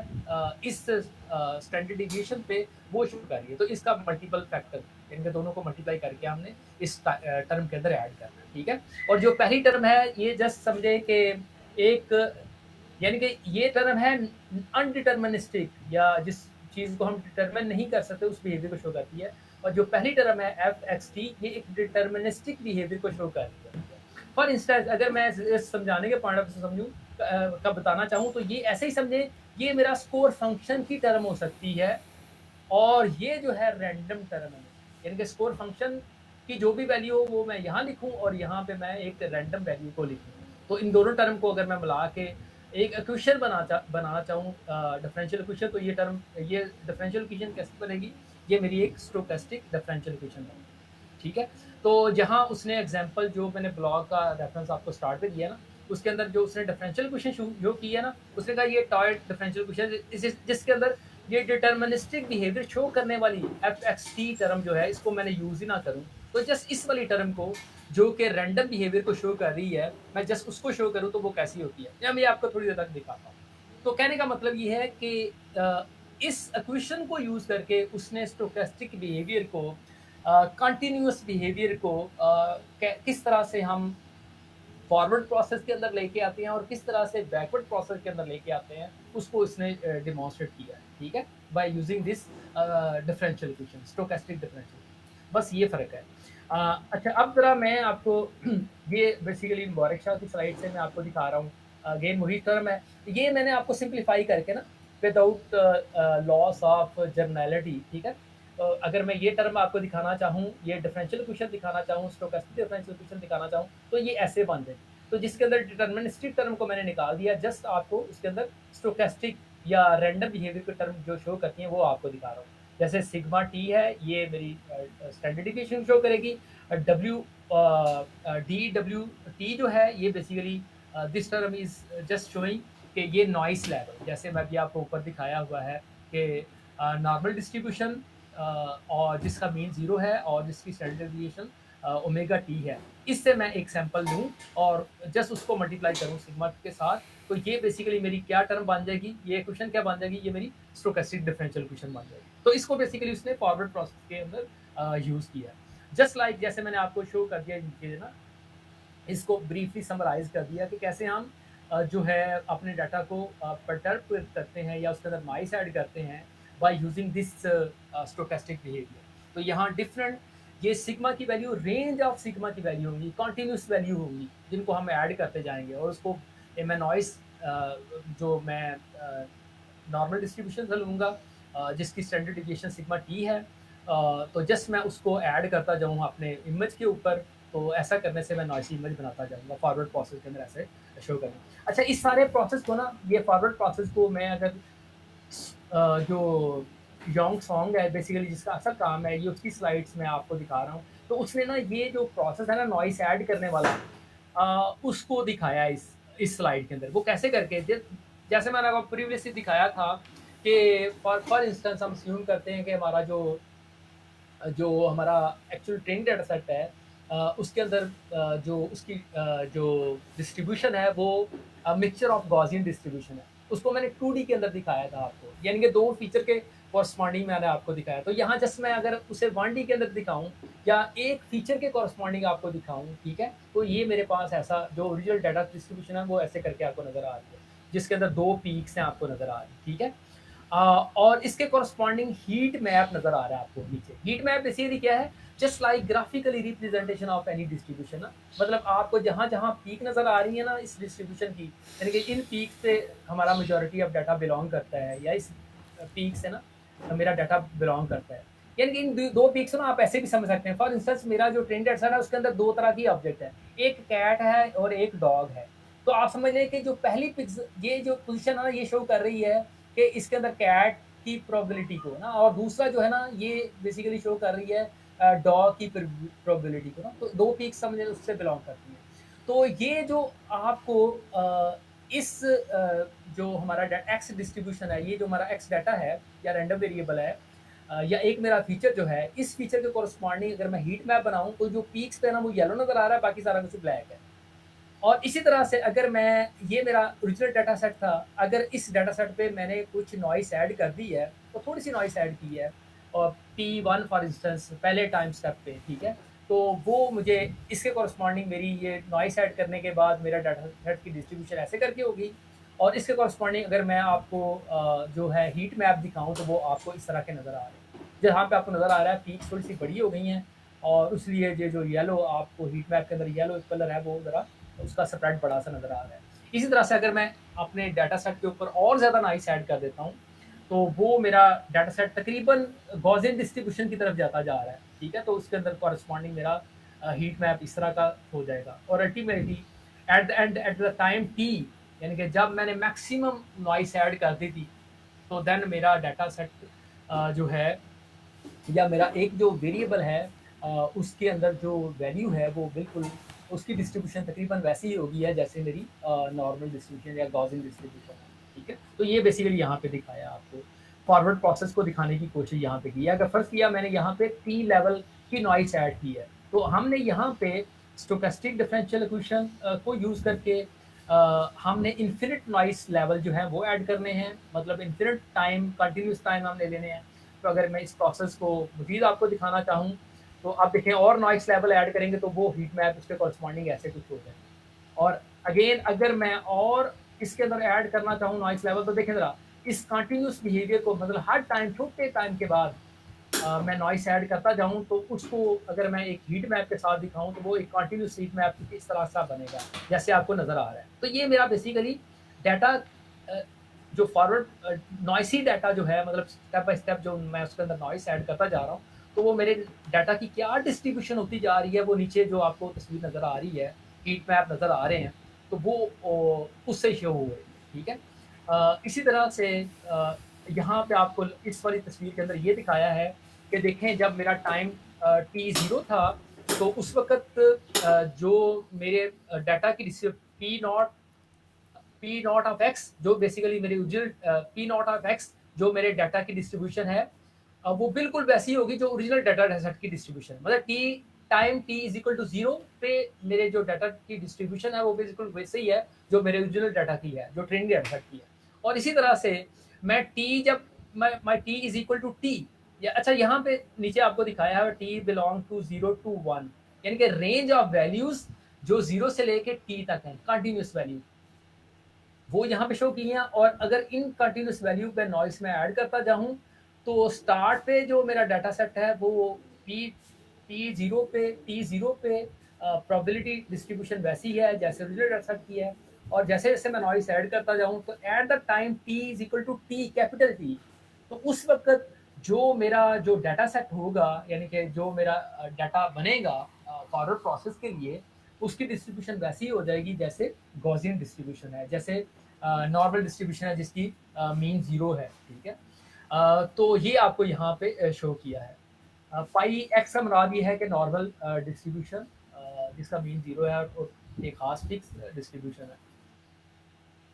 Speaker 1: इस स्टैंडर्ड डिविएशन पे वो शो कर रही है तो इसका मल्टीपल फैक्टर इनके दोनों को मल्टीप्लाई करके हमने इस टर्म के अंदर ऐड करना है ठीक है और जो पहली टर्म है ये जस्ट समझे कि एक यानी कि ये टर्म है अनडिटर्मिनिस्टिक या जिस चीज़ को हम डिटरमिन नहीं कर सकते उस बिहेवियर को शो करती है और जो पहली टर्म है एफ एक्स टी ये एक डिटर्मिनिस्टिक बिहेवियर को शो करती है फॉर इंस्टेंस अगर मैं इस समझाने के पॉइंट ऑफ से समझूँ का बताना चाहूँ तो ये ऐसे ही समझे ये मेरा स्कोर फंक्शन की टर्म हो सकती है और ये जो है रैंडम टर्म है यानी कि स्कोर फंक्शन की जो भी वैल्यू हो वो मैं यहाँ लिखूँ और यहाँ पे मैं एक रैंडम वैल्यू को लिखूँ तो इन दोनों टर्म को अगर मैं मिला के एक इक्वेशन बनाना चाहूँ डिफरेंशियल इक्वेशन तो ये डिफरेंशियल इक्वेशन कैसे बनेगी ये मेरी एक स्टोकेस्टिक डिफरेंशियल इक्वेशन बनेगी ठीक है तो जहाँ उसने एग्जांपल जो मैंने ब्लॉग का रेफरेंस आपको स्टार्ट में दिया ना उसके अंदर जो उसने डिफरेंशियल इक्वेशन जो किया ना उसने कहा ये टॉय डिफरेंशियल इक्वेशन जिसके अंदर ये डिटर्मिनिस्टिक बिहेवियर शो करने वाली एफ एक्स टी टर्म जो है इसको मैंने यूज ही ना करूँ तो जस्ट इस वाली टर्म को जो कि रैंडम बिहेवियर को शो कर रही है मैं जस्ट उसको शो करूँ तो वो कैसी होती है या मैं आपको थोड़ी देर तक दिखाता हूँ तो कहने का मतलब ये है कि इस इक्वेशन को यूज करके उसने स्टोकेस्टिक बिहेवियर को कंटिन्यूअस बिहेवियर को किस तरह से हम फॉरवर्ड प्रोसेस के अंदर लेके आते हैं और किस तरह से बैकवर्ड प्रोसेस के अंदर लेके आते हैं उसको इसने डिमॉन्स्ट्रेट किया है ठीक है by using this differential equation stochastic differential बस ये फ़र्क है अच्छा अब ज़रा मैं आपको ये बेसिकली मुबारक शाह की स्लाइड से मैं आपको दिखा रहा हूँ अगेन वही टर्म है ये मैंने आपको सिंप्लीफाई करके ना विदाउट लॉस ऑफ जर्नैलिटी ठीक है अगर मैं ये टर्म आपको दिखाना चाहूँ ये डिफरेंशियल इक्वेशन दिखाना चाहूँ स्टोकेस्टिक डिफरेंशियल इक्वेशन दिखाना चाहूँ तो ये ऐसे बन जाए तो जिसके अंदर डिटर्मिनिस्टिक टर्म को मैंने निकाल दिया जस्ट आपको उसके अंदर स्टोकेस्टिक या रैंडम बिहेवियर की टर्म जो शो करती हैं वो आपको दिखा रहा हूँ जैसे सिग्मा टी है ये मेरी स्टैंडर्ड डिविएशन शो करेगी डब्ल्यू डी डब्ल्यू टी जो है ये basically this term is just showing कि ये नॉइस लेवल जैसे मैं अभी आपको ऊपर दिखाया हुआ है कि नॉर्मल डिस्ट्रीब्यूशन और जिसका मीन ज़ीरो है और जिसकी स्टैंडर्ड डिविएशन ओमेगा टी है इससे मैं एक सैंपल लूँ और जस्ट उसको मल्टीप्लाई करूँ सिग्मा के साथ तो ये बेसिकली मेरी क्या टर्म बन जाएगी ये इक्वेशन क्या बन जाएगी ये मेरी स्टोकेस्टिक डिफरेंशियल इक्वेशन बन जाएगी तो इसको बेसिकली उसने फॉरवर्ड प्रोसेस के अंदर यूज़ किया जस्ट लाइक जैसे मैंने आपको शो कर दिया नीचे ना इसको ब्रीफली समराइज कर दिया कि कैसे हम जो है अपने डाटा को परटर्ब करते हैं या उसके अंदर नॉइस ऐड करते हैं by using this stochastic behaviour तो यहाँ डिफरेंट ये सिग्मा की वैल्यू रेंज ऑफ सिग्मा की वैल्यू होंगी कॉन्टीन्यूस वैल्यू होंगी जिनको हम ऐड करते जाएंगे और उसको मैं नॉइस जो मैं नॉर्मल डिस्ट्रीब्यूशन से लूँगा जिसकी स्टैंडर्ड डिविएशन सिग्मा टी है तो जस्ट मैं उसको ऐड करता जाऊँ अपने इमेज के ऊपर तो ऐसा करने से मैं नॉइसी इमेज बनाता जाऊँगा फॉरवर्ड प्रोसेस के अंदर ऐसे शो करना। अच्छा, इस सारे प्रोसेस को ना, ये फॉरवर्ड प्रोसेस को मैं अगर जो योंग सॉन्ग है बेसिकली जिसका असल काम है, ये उसकी स्लाइड्स मैं आपको दिखा रहा हूँ। तो उसने ना ये जो प्रोसेस है ना नॉइस ऐड करने वाला, उसको दिखाया है इस स्लाइड के अंदर। वो कैसे करके जैसे मैंने आपको प्रीवियसली दिखाया था कि फॉर इंस्टेंस हम अस्यूम करते हैं कि हमारा जो जो हमारा एक्चुअल ट्रेनिंग डेटा सेट है, उसके अंदर जो उसकी जो डिस्ट्रीब्यूशन है वो मिक्सचर ऑफ गॉसियन डिस्ट्रीब्यूशन है। उसको मैंने 2D के अंदर दिखाया था आपको, यानी कि 2 फीचर के कॉरस्पॉन्डिंग मैंने आपको दिखाया। तो यहाँ जस्ट मैं अगर उसे 1D के अंदर दिखाऊँ या एक फीचर के कॉरस्पॉन्डिंग आपको दिखाऊँ, ठीक है? तो ये मेरे पास ऐसा जो ओरिजिनल डेटा डिस्ट्रीब्यूशन है वो ऐसे करके आपको नज़र आ रही है, जिसके अंदर 2 पीक्स हैं आपको नज़र आ रही, ठीक है? और इसके कॉरस्पॉन्डिंग हीट मैप नज़र आ रहा है आपको नीचे। हीट मैप बेसिकली क्या है? Just like graphically representation of any distribution ना, मतलब आपको जहाँ-जहाँ पीक नज़र आ रही है ना इस डिस्ट्रीब्यूशन की, यानी कि इन पीक से हमारा मेजॉरिटी ऑफ डाटा बिलॉन्ग करता है, या इस पीक से ना मेरा डाटा बिलॉन्ग करता है। यानी कि इन 2 पीक्स को ना आप ऐसे भी समझ सकते हैं। फॉर इंस्टेंस मेरा जो ट्रेनिंग डेटा सेट है उसके अंदर 2 तरह की ऑब्जेक्ट है। एक कैट है और एक डॉग है। तो आप समझ लें कि जो पहली पिक्स ये जो पोज़ीशन है ना ये शो कर रही है कि इसके अंदर कैट की प्रोबेबिलिटी को ना, और दूसरा जो है ना ये बेसिकली शो कर रही है डॉग की प्रोबेबिलिटी को ना। तो 2 पीक्स समझ उससे बिलॉन्ग करती हैं। तो ये जो आपको जो हमारा एक्स डिस्ट्रीब्यूशन है, ये जो हमारा एक्स डाटा है या रैंडम वेरिएबल है, या एक मेरा फीचर जो है, इस फीचर के कॉरस्पॉन्डिंग अगर मैं हीट मैप बनाऊँ तो जो पीक्स पे है ना वो येलो नज़र आ रहा है, बाकी सारा कुछ ब्लैक है। और इसी तरह से अगर मैं ये मेरा ओरिजिनल डाटा सेट था, अगर इस डाटा सेट पे मैंने कुछ नॉइस ऐड कर दी है, तो थोड़ी-सी नॉइस ऐड की है और P1 फॉर इंस्टेंस पहले टाइम स्टेप पे, ठीक है? तो वो मुझे इसके कॉरस्पॉन्डिंग मेरी ये नॉइस ऐड करने के बाद मेरा डाटा सेट की डिस्ट्रीब्यूशन ऐसे करके होगी, और इसके कॉरस्पॉन्डिंग अगर मैं आपको जो है हीट मैप दिखाऊँ तो वो आपको इस तरह के नज़र आ रहे हैं। जहाँ पे आपको नज़र आ रहा है पीक्स थोड़ी-सी बड़ी हो गई हैं, और इसलिए ये जो येलो आपको हीट मैप के अंदर येलो कलर है वो ज़रा उसका स्प्रेड बड़ा-सा नज़र आ रहा है। इसी तरह से अगर मैं अपने डाटा सेट के ऊपर और ज़्यादा नॉइस ऐड कर देता हूँ, तो वो मेरा डाटा सेट तकरीबन गॉसियन डिस्ट्रीब्यूशन की तरफ जाता जा रहा है, ठीक है? तो उसके अंदर कॉरस्पॉन्डिंग मेरा हीट मैप इस तरह का हो जाएगा, और ultimately at the end eight the time T, यानी कि जब मैंने मैक्सिमम नॉइस ऐड कर दी थी, तो देन मेरा डाटा सेट जो है, या मेरा एक जो वेरिएबल है उसके अंदर जो वैल्यू है वो बिल्कुल उसकी डिस्ट्रीब्यूशन तकरीबन वैसी ही होगी है जैसे मेरी नॉर्मल डिस्ट्रीब्यूशन या गॉसियन डिस्ट्रीब्यूशन है, ठीक है? तो ये बेसिकली यहाँ पे दिखाया आपको, फॉरवर्ड प्रोसेस को दिखाने की कोशिश यहाँ पे की है। अगर फर्स्ट किया मैंने यहाँ पे टी लेवल की नॉइस ऐड की है, तो हमने यहाँ पे स्टोकेस्टिक डिफरेंशियल इक्वेशन को यूज़ करके हमने इन्फिनिट नॉइस लेवल जो है वो ऐड करने हैं, मतलब इन्फिनिट टाइम कंटिन्यूस टाइम हमने लेने हैं। तो अगर मैं इस प्रोसेस को मज़ीद आपको दिखाना चाहूँ, तो आप देखें और नॉइस लेवल ऐड करेंगे तो वो हीट मैप उसके कॉरस्पॉन्डिंग ऐसे कुछ हो जाएगा। और अगेन अगर मैं और इसके अंदर ऐड करना चाहूँ नॉइस लेवल, तो देखें ज़रा इस कंटिन्यूअस बिहेवियर को, मतलब हर टाइम छोटे टाइम के बाद मैं नॉइस ऐड करता जाऊँ, तो उसको अगर मैं एक हीट मैप के साथ दिखाऊँ तो वो एक कंटिन्यूअस हीट मैप कुछ इस तरह सा बनेगा, जैसे आपको नज़र आ रहा है। तो ये मेरा बेसिकली डाटा जो फॉरवर्ड नॉइसी डाटा जो है, मतलब स्टेप बाय स्टेप जो मैं उसके अंदर नॉइस ऐड करता जा रहा हूँ, तो वो मेरे डाटा की क्या डिस्ट्रीब्यूशन होती जा रही है, वो नीचे जो आपको तस्वीर नज़र आ रही है, हीट मैप नज़र आ रहे हैं, तो वो उससे शो हो रही है, ठीक है? इसी तरह से यहाँ पे आपको इस वाली तस्वीर के अंदर ये दिखाया है कि देखें जब मेरा टाइम टी ज़ीरो था, तो उस वक़्त जो मेरे डाटा की पी नॉट ऑफ एक्स जो बेसिकली मेरी original P not of x जो मेरे डाटा की डिस्ट्रीब्यूशन है, वो बिल्कुल वैसी होगी जो ओरिजिनल डाटा सेट की डिस्ट्रीब्यूशन है। मतलब t is equal to zero पे मेरे जो डाटा की डिस्ट्रीब्यूशन है वो बिल्कुल वैसे ही है जो मेरे ओरिजिनल डाटा की है, जो ट्रेनिंग डाटा सेट की है। और इसी तरह से मैं टी जब my T is equal to T, या अच्छा यहाँ पे नीचे आपको दिखाया है टी बिलोंग टू 0 to 1, यानी कि रेंज ऑफ वैल्यूज जो 0 से लेके टी तक है, कंटिन्यूस वैल्यू वो यहाँ पे शो की हैं। और अगर इन कंटिन्यूस वैल्यू पे नॉइस में ऐड करता जाऊँ, तो स्टार्ट पे जो मेरा डाटा सेट है वो पी टी ज़ीरो पे प्रोबेबिलिटी डिस्ट्रीब्यूशन वैसी है जैसे ओरिजिनल डाटा सेट की है। और जैसे-जैसे मैं नॉइस ऐड करता जाऊँ, तो at the time t is equal to t capital t, तो उस वक़्त जो मेरा जो डाटा सेट होगा, यानी कि जो मेरा डाटा बनेगा फॉरवर्ड प्रोसेस के लिए उसकी डिस्ट्रीब्यूशन वैसी ही हो जाएगी जैसे गॉसियन डिस्ट्रीब्यूशन है, जैसे नॉर्मल डिस्ट्रीब्यूशन है जिसकी मीन 0 है, ठीक है। तो ये आपको यहाँ पे शो किया है। पाई एक्स का मुराद ये है कि नॉर्मल डिस्ट्रीब्यूशन जिसका मीन 0 है और एक खास फिक्स डिस्ट्रीब्यूशन है।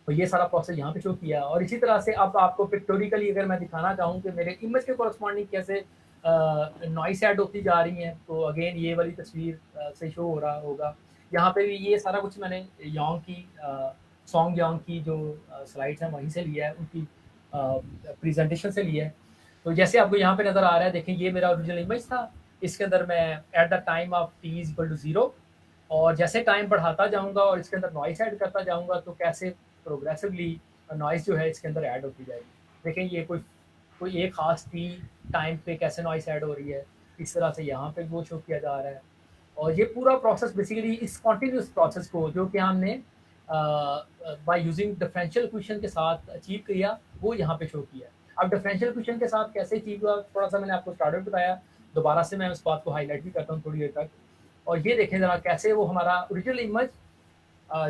Speaker 1: तो ये सारा प्रोसेस यहाँ पे शो किया और इसी तरह से अब आपको पिक्टोरिकली अगर मैं दिखाना चाहूँ कि मेरे इमेज के कॉरस्पॉन्डिंग कैसे नॉइस ऐड होती जा रही हैं, तो अगेन ये वाली तस्वीर से शो हो रहा होगा। यहाँ पे भी ये सारा कुछ मैंने योंग की सॉन्ग योंग की जो स्लाइड्स हैं वहीं से लिया है, उनकी प्रेजेंटेशन से लिया है। तो जैसे आपको यहाँ पे नज़र आ रहा है, देखें ये मेरा ओरिजिनल इमेज था, इसके अंदर मैं at the time of t is equal to 0 और जैसे टाइम बढ़ाता जाऊँगा और इसके अंदर नॉइस ऐड करता जाऊँगा तो कैसे प्रोग्रेसिवली नॉइस जो है इसके अंदर ऐड होती जाएगी। देखें ये कोई कोई एक खास टी टाइम पे कैसे नॉइस ऐड हो रही है, इस तरह से यहाँ पे वो शो किया जा रहा है। और ये पूरा प्रोसेस बेसिकली इस कॉन्टिन्यूस प्रोसेस को जो कि हमने बाय यूजिंग डिफरेंशियल इक्वेशन के साथ अचीव किया, वो यहाँ पे शो किया। अब डिफरेंशियल इक्वेशन के साथ कैसे अचीव हुआ, थोड़ा सा मैंने आपको स्टार्ट में बताया, दोबारा से मैं उस बात को हाईलाइट भी करता हूँ थोड़ी देर तक। और ये देखें ज़रा कैसे वो हमारा ओरिजिनल इमेज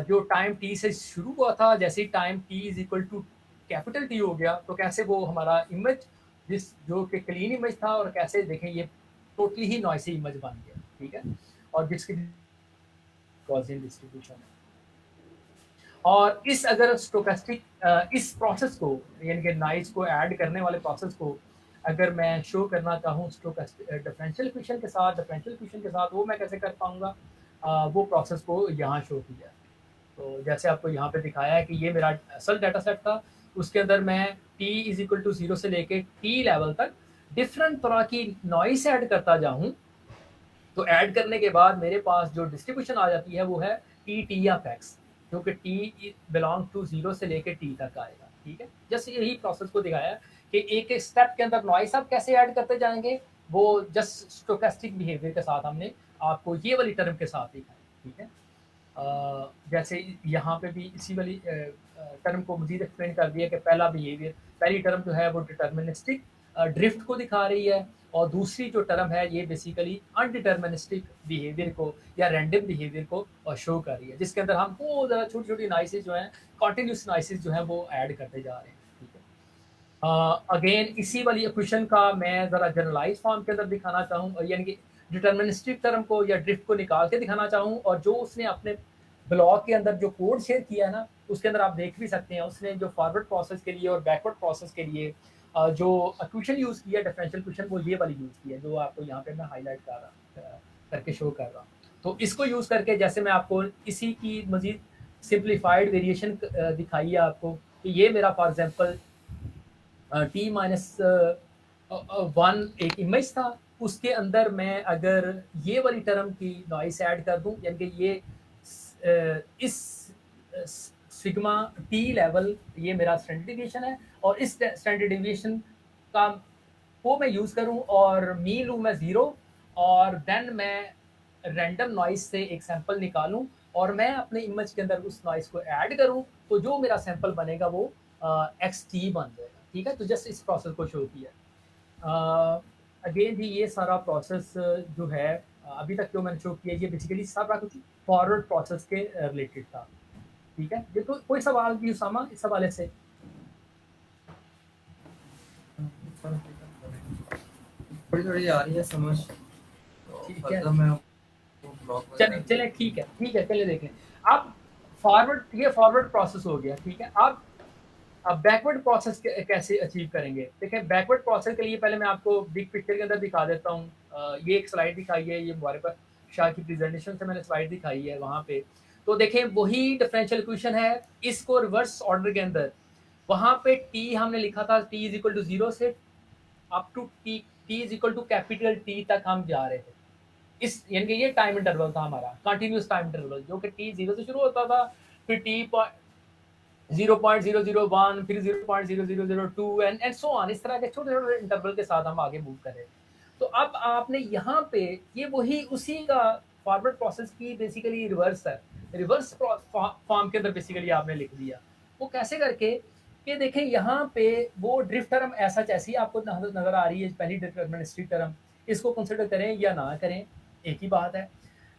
Speaker 1: जो टाइम टी से शुरू हुआ था, जैसे ही time T is equal to capital T हो गया तो कैसे वो हमारा इमेज जिस जो कि क्लीन इमेज था और कैसे देखें ये टोटली ही नॉइसी इमेज बन गया, ठीक है। और जिसकी गॉसियन डिस्ट्रीब्यूशन है और इस अगर स्टोकेस्टिक इस प्रोसेस को यानी कि नॉइस को ऐड करने वाले प्रोसेस को अगर मैं शो करना चाहूँ डिफरेंशियल इक्वेशन के साथ वो मैं कैसे कर पाऊँगा, वो प्रोसेस को यहाँ शो किया। तो जैसे आपको यहाँ पे दिखाया है कि ये मेरा असल डाटा सेट था, उसके अंदर मैं t इज इक्वल टू 0 से लेके t लेवल तक डिफरेंट तरह की नॉइस ऐड करता जाऊँ, तो ऐड करने के बाद मेरे पास जो डिस्ट्रीब्यूशन आ जाती है वो है टी ऑफ एक्स, जो कि टी बिलोंग टू 0 से लेके टी तक आएगा, ठीक है। जस्ट यही प्रोसेस को दिखाया कि एक एक स्टेप के अंदर नॉइस आप कैसे ऐड करते जाएंगे, वो जस्ट स्टोकेस्टिक बिहेवियर के साथ हमने आपको ये वाली टर्म के साथ दिखाया, ठीक है। जैसे यहाँ पे भी इसी वाली टर्म को मजीद एक्सप्लेन कर दिया कि पहला बिहेवियर, पहली टर्म जो है वो डिटर्मिनिस्टिक ड्रिफ्ट को दिखा रही है और दूसरी जो टर्म है ये बेसिकली अनडिटर्मिनिस्टिक बिहेवियर को या रैंडम बिहेवियर को शो कर रही है, जिसके अंदर हम बहुत ज़्यादा छोटी छोटी नाइसेस जो हैं, कॉन्टिन्यूस नाइसेस जो हैं वो ऐड करते जा रहे हैं, ठीक है। अगेन इसी वाली इक्वेशन का मैं ज़रा जनरलाइज फॉर्म के अंदर दिखाना चाहूँ, यानी कि डिटर्मिनिस्टिक टर्म को या ड्रिफ्ट को निकाल के दिखाना चाहूँ और जो उसने अपने ब्लॉक के अंदर जो कोड शेयर किया है ना, उसके अंदर आप देख भी सकते हैं उसने जो फॉरवर्ड प्रोसेस के लिए और बैकवर्ड प्रोसेस के लिए जो इक्वेशन यूज़ किया डिफरेंशियल इक्वेशन, वो ये वाली यूज़ की है जो आपको यहाँ पे मैं हाईलाइट कर रहा करके शो कर रहा हूँ। तो इसको यूज़ करके जैसे मैं आपको इसी की मजीद सिंप्लीफाइड वेरिएशन दिखाई है आपको कि ये मेरा फॉर एग्जांपल टी माइनस 1 एक इमेज था, उसके अंदर मैं अगर ये वाली टर्म की नॉइस ऐड कर दूं, यानी कि ये इस सिग्मा टी लेवल ये मेरा स्टैंडर्ड डिविएशन है और इस स्टैंडर्ड डिविएशन का वो मैं यूज़ करूं और मीन लूँ मैं 0 और देन मैं रैंडम नॉइस से एक सैंपल निकालूं और मैं अपने इमेज के अंदर उस नॉइस को ऐड करूं, तो जो मेरा सैंपल बनेगा वो एक्स टी बन जाएगा, ठीक है। तो जस्ट इस प्रोसेस को शो किया। अगेन भी ये सारा प्रोसेस जो है अभी तक जो मैंने शो किया ये बेसिकली सारा कुछ फॉरवर्ड प्रोसेस के रिलेटेड था, ठीक है। ये तो कोई सवाल भी उसामा इस हवाले से?
Speaker 2: थोड़ी थोड़ी आ रही है समझ,
Speaker 1: ठीक है,
Speaker 2: मैं
Speaker 1: चले चले ठीक है चले देखें। अब ये फॉरवर्ड प्रोसेस हो गया, ठीक है। अब बैकवर्ड प्रोसेस कैसे अचीव करेंगे, देखें बैकवर्ड प्रोसेस के लिए पहले मैं आपको बिग पिक्चर के अंदर दिखा देता हूँ। ये एक स्लाइड दिखाई है, ये मुबारक शाह की प्रेजेंटेशन से मैंने स्लाइड दिखाई है वहाँ पे। तो देखें वही डिफरेंशियल इक्वेशन है, इसको रिवर्स ऑर्डर के अंदर वहाँ पे टी हमने लिखा था टी इज इक्वल टू 0 से up to t is equal to capital t तक हम जा रहे थे। इस यानी कि ये टाइम इंटरवल था हमारा कंटिन्यूस टाइम इंटरवल, जो कि टी 0 से शुरू होता था, फिर टी 0.001, फिर 0.0002 एंड सो ऑन, इस तरह के छोटे छोटे इंटरवल के साथ हम आगे मूव करें। तो अब आपने यहाँ पे ये वही उसी का फॉरवर्ड प्रोसेस की बेसिकली रिवर्स है, रिवर्स फॉर्म के अंदर बेसिकली आपने लिख दिया। वो कैसे करके कि देखें यहाँ पे वो ड्रिफ्ट टर्म ऐसा जैसी आपको नजर आ रही है, पहली डिटरमिनिस्टिक टर्म, इसको कंसिडर करें या ना करें एक ही बात है।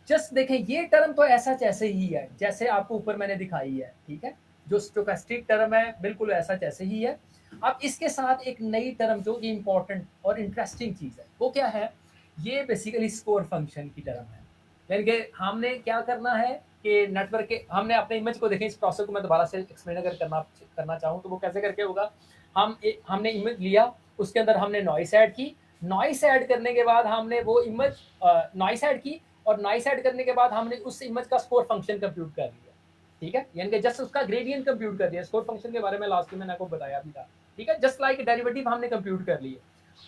Speaker 1: जस्ट देखें ये टर्म तो ऐसा जैसे ही है जैसे आपको ऊपर मैंने दिखाई है, ठीक है। जो स्टोकेस्टिक टर्म है बिल्कुल ऐसा जैसे ही है। अब इसके साथ एक नई टर्म जो कि इंपॉर्टेंट और इंटरेस्टिंग चीज़ है वो क्या है, ये बेसिकली स्कोर फंक्शन की टर्म है। यानी कि हमने क्या करना है कि नेटवर्क के हमने अपने इमेज को देखें, इस प्रोसेस को मैं दोबारा से एक्सप्लेन अगर करना चाहूँ तो वो कैसे करके होगा। हमने इमेज लिया, उसके अंदर हमने नॉइस ऐड की, नॉइस ऐड करने के बाद हमने वो इमेज नॉइस ऐड की, और नॉइस ऐड करने के बाद हमने उस इमेज का स्कोर फंक्शन कंप्यूट कर लिया, ठीक है। यानी कि जस्ट उसका ग्रेडियंट कंप्यूट कर दिया। स्कोर फंक्शन के बारे में लास्ट में मैंने आपको बताया भी था, ठीक है। जस्ट लाइक डेरिवेटिव हमने कंप्यूट कर लिए,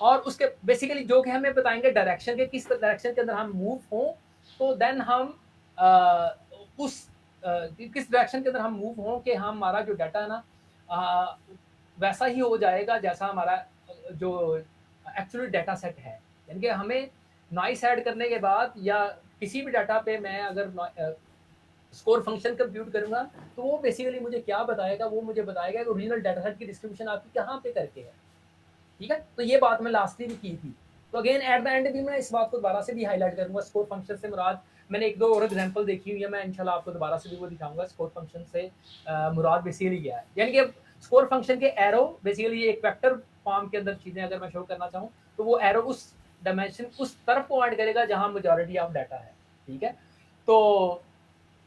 Speaker 1: और उसके बेसिकली जो कि हमें बताएंगे डायरेक्शन के, किस डायरेक्शन के अंदर हम मूव हों, तो देन हम उस किस डायरेक्शन के अंदर हम मूव हों कि हमारा जो डाटा है ना वैसा ही हो जाएगा जैसा हमारा जो एक्चुअली डाटा सेट है। यानी कि हमें नॉइस ऐड करने के बाद या किसी भी डाटा पे मैं अगर स्कोर फंक्शन कंप्यूट करूंगा तो वो बेसिकली मुझे क्या बताएगा, वो मुझे बताएगा कि ओरिजिनल डाटा सेट की डिस्ट्रीब्यूशन आपकी कहाँ पे करके है, ठीक है। तो ये बात मैं लास्टली भी की थी। तो अगेन एट द एंड भी मैं इस बात को दोबारा से भी हाईलाइट करूंगा। स्कोर फंक्शन से मुराद, मैंने एक दो और एग्जांपल देखी हुई है, मैं इंशाल्लाह आपको दोबारा से भी वो दिखाऊंगा। स्कोर फंक्शन से मुराद बेसिकली क्या है, यानी कि स्कोर फंक्शन के एरो बेसिकली एक वेक्टर फॉर्म के अंदर चीजें अगर मैं शो करना चाहूँ तो वो एरो उस डायमेंशन उस तरफ पॉइंट करेगा जहां मेजॉरिटी ऑफ डाटा है, ठीक है। तो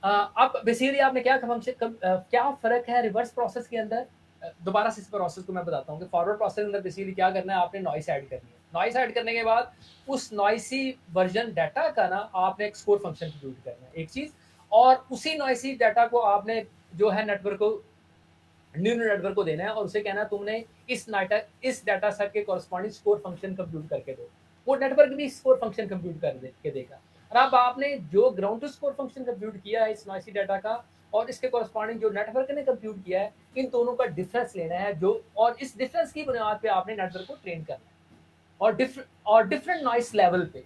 Speaker 1: अब बेसिकली आपने क्या फंक्शन क्या फ़र्क है रिवर्स प्रोसेस के अंदर। दोबारा से इस प्रोसेस को मैं बताता हूँ कि फॉरवर्ड प्रोसेस के अंदर बेसिकली क्या करना है, आपने नॉइस ऐड करनी है। नॉइस ऐड करने के बाद उस नॉइसी वर्जन डाटा का ना आपने एक स्कोर फंक्शन कंप्यूट करना है, एक चीज़। और उसी नॉइसी डाटा को आपने जो है नेटवर्क को न्यूरल नेटवर्क को देना है और उसे कहना है तुमने इस डाटा सेट के कॉरस्पॉन्डिंग स्कोर फंक्शन कंप्यूट करके दो। वो नेटवर्क भी स्कोर फंक्शन कंप्यूट के देगा। और अब आपने जो ground to score function compute किया है इस नॉइसी डाटा का और इसके कॉरस्पॉन्डिंग जो नेटवर्क ने कंप्यूट किया है, इन दोनों का डिफरेंस लेना है जो, और इस डिफरेंस की बुनियाद पे आपने नेटवर्क को ट्रेन करना है और डिफरेंट नॉइस लेवल पे।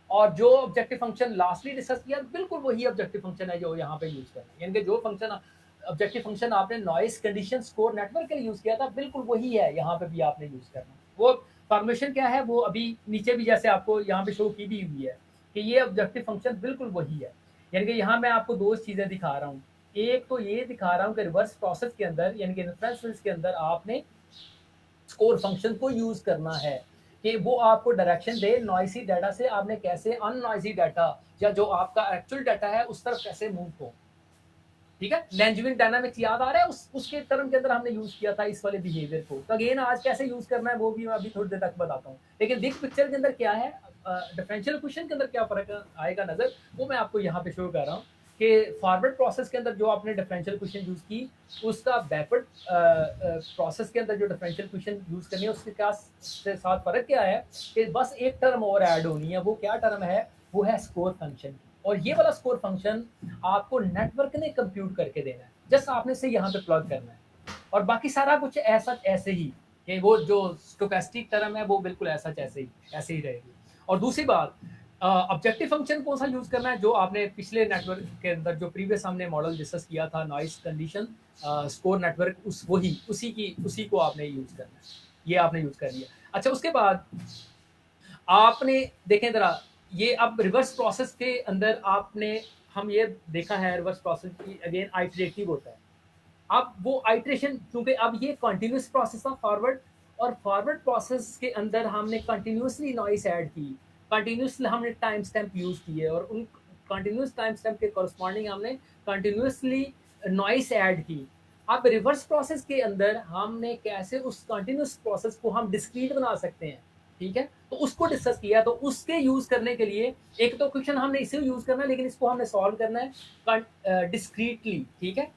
Speaker 1: और जो ऑब्जेक्टिव फंक्शन लास्टली डिस्कस किया बिल्कुल वही ऑब्जेक्टिव फंक्शन है जो यहाँ पे यूज करना है। यानी कि जो फंक्शन ऑब्जेक्टिव फंक्शन आपने नॉइस कंडीशन स्कोर नेटवर्क के लिए यूज किया था बिल्कुल वही है यहाँ पे भी आपने यूज करना। वो फॉर्मेशन क्या है वो अभी नीचे भी जैसे आपको यहाँ पे शो की भी हुई है कि ये ऑब्जेक्टिव फंक्शन बिल्कुल वही है। यानी कि यहाँ मैं आपको दो चीजें दिखा रहा हूँ, एक तो ये दिखा रहा हूँ कि रिवर्स प्रोसेस के अंदर यानी कि इन्फ्रेंस के अंदर आपने स्कोर फंक्शन को यूज करना है कि वो आपको डायरेक्शन दे नॉइसी डाटा से आपने कैसे अननॉइसी डाटा या जो आपका एक्चुअल डाटा है उस तरफ कैसे मूव हो, ठीक है। लैंग्वेज डायनामिक्स याद आ रहा है, उसके टर्म के अंदर हमने यूज किया था इस वाले बिहेवियर को। तो अगेन आज कैसे यूज करना है वो भी मैं अभी थोड़ी देर तक बताता हूँ, लेकिन बिग पिक्चर के अंदर क्या है, डिफरेंशियल क्वेश्चन के अंदर क्या फर्क आएगा नजर, वो मैं आपको यहाँ पे शो कर रहा हूँ कि फॉरवर्ड प्रोसेस के अंदर जो आपने डिफरेंशियल क्वेश्चन यूज की उसका बैकवर्ड प्रोसेस के अंदर जो डिफरेंशियल क्वेश्चन यूज करनी है उसके क्या से साथ फर्क क्या है कि बस एक टर्म और ऐड होनी है। वो क्या टर्म है, वो है स्कोर फंक्शन। और ये वाला स्कोर फंक्शन आपको नेटवर्क ने कंप्यूट करके देना है, जस्ट आपने से यहाँ पे प्लग करना है और बाकी सारा कुछ ऐसा ऐसे ही कि वो जो स्टोकेस्टिक टर्म है वो बिल्कुल ऐसा ऐसे ही रहेगी। और दूसरी बात, ऑब्जेक्टिव फंक्शन कौन सा यूज करना है, जो आपने पिछले नेटवर्क के अंदर जो प्रीवियस हमने मॉडल डिस्कस किया था नॉइस कंडीशन स्कोर नेटवर्क, उसी को आपने यूज करना है, ये आपने यूज कर लिया। अच्छा उसके बाद आपने देखें जरा ये अब रिवर्स प्रोसेस के अंदर आपने हम ये देखा है रिवर्स प्रोसेस की अगेन आइटरेटिव होता है। अब वो आइट्रेशन क्योंकि अब ये कंटिन्यूस प्रोसेस था फॉरवर्ड, और फॉरवर्ड प्रोसेस के अंदर हमने कंटिन्यूसली नॉइस ऐड की, कंटिन्यूसली हमने टाइम स्टैम्प यूज किए और उन कंटिन्यूस टाइम स्टैम्प के कॉरस्पॉन्डिंग हमने कंटिन्यूसली नॉइस ऐड की। अब रिवर्स प्रोसेस के अंदर हमने कैसे उस कंटिन्यूस प्रोसेस को हम डिस्क्रीट बना सकते हैं, ठीक है। तो उसको डिस्कस किया, तो उसके यूज करने के लिए एक तो क्वेश्चन हमने इसे यूज करना है लेकिन इसको हमने सॉल्व करना है डिस्क्रीटली, ठीक है।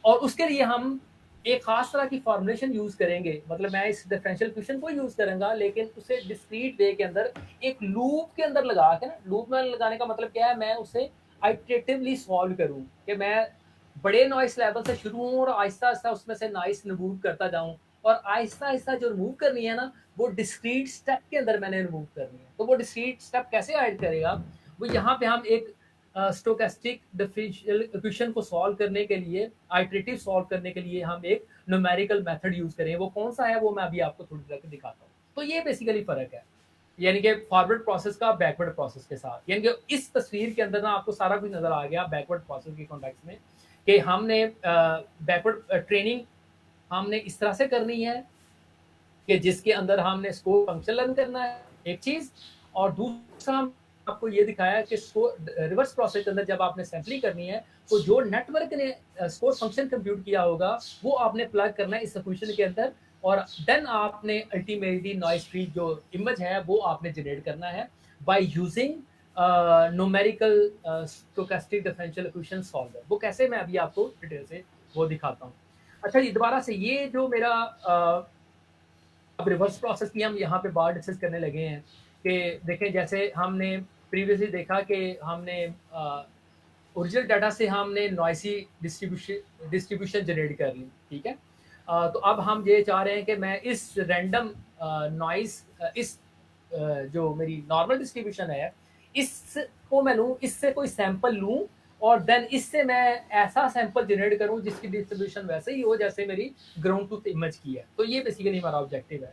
Speaker 1: और उसके लिए हम एक खास तरह की फॉर्मुलेशन यूज करेंगे, मतलब मैं इस डिफरेंशियल क्वेश्चन को यूज करूंगा लेकिन उसे डिस्क्रीट वे के अंदर एक लूप के अंदर लगा के ना, लूप में लगाने का मतलब क्या है, मैं उसे आइटरेटिवली सॉल्व करूं कि मैं बड़े नॉइस लेवल से शुरू हूं और आहिस्ता आहिस्ता उसमें से नॉइस रिमूव करता जाऊं, और आहिस्ता आहिस्ता जो रिमूव करनी है ना वो डिस्क्रीट स्टेप के अंदर मैंने रिमूव करनी है। तो वो डिस्क्रीट स्टेप कैसे ऐड करेगा, वो यहाँ पे हम एक स्टोकेस्टिक डिफरेंशियल इक्वेशन को सॉल्व करने के लिए, आइटरेटिव सॉल्व करने के लिए हम एक न्यूमेरिकल मेथड यूज करें। वो कौन सा है वो मैं अभी आपको थोड़ी देर दिखाता हूँ। तो ये बेसिकली फर्क है। यानी कि फॉरवर्ड प्रोसेस का बैकवर्ड प्रोसेस के साथ, यानी कि इस तस्वीर के अंदर ना आपको सारा कुछ नज़र आ गया बैकवर्ड प्रोसेस के कॉन्टेक्स्ट में, कि हमने बैकवर्ड ट्रेनिंग हमने इस तरह से करनी है कि जिसके अंदर हमने स्कोर फंक्शन लर्न करना है, एक चीज़, और दूसरा आपको ये दिखाया कि स्कोर रिवर्स प्रोसेस के अंदर जब आपने सैंपलिंग करनी है, तो जो नेटवर्क ने स्कोर फंक्शन कंप्यूट किया होगा, वो आपने प्लग करना है इस इक्वेशन के अंदर, और देन आपने अल्टीमेटली नॉइज़ फ्री जो इमेज है, वो आपने जनरेट करना है by using numerical stochastic differential equation solver. वो कैसे, मैं अभी आपको डिटेल से वो दिखाता हूँ। अच्छा जी, दोबारा से ये जो मेरा अब रिवर्स प्रोसेस की हम यहाँ पे बात डिस्कस करने लगे हैं कि देखें, जैसे हमने प्रीवियसली देखा कि हमने ओरिजिनल डाटा से हमने नॉइसी डिस्ट्रीब्यूशन जनरेट कर ली, ठीक है। तो अब हम ये चाह रहे हैं कि मैं इस रैंडम नॉइस इस जो मेरी नॉर्मल डिस्ट्रीब्यूशन है, इसको मैं लूँ, इससे कोई सैंपल लूँ, और देन इससे मैं ऐसा सैंपल जनरेट करूँ जिसकी डिस्ट्रीब्यूशन वैसे ही हो जैसे मेरी ग्राउंड ट्रूथ इमेज की है। तो ये बेसिकली हमारा ऑब्जेक्टिव है।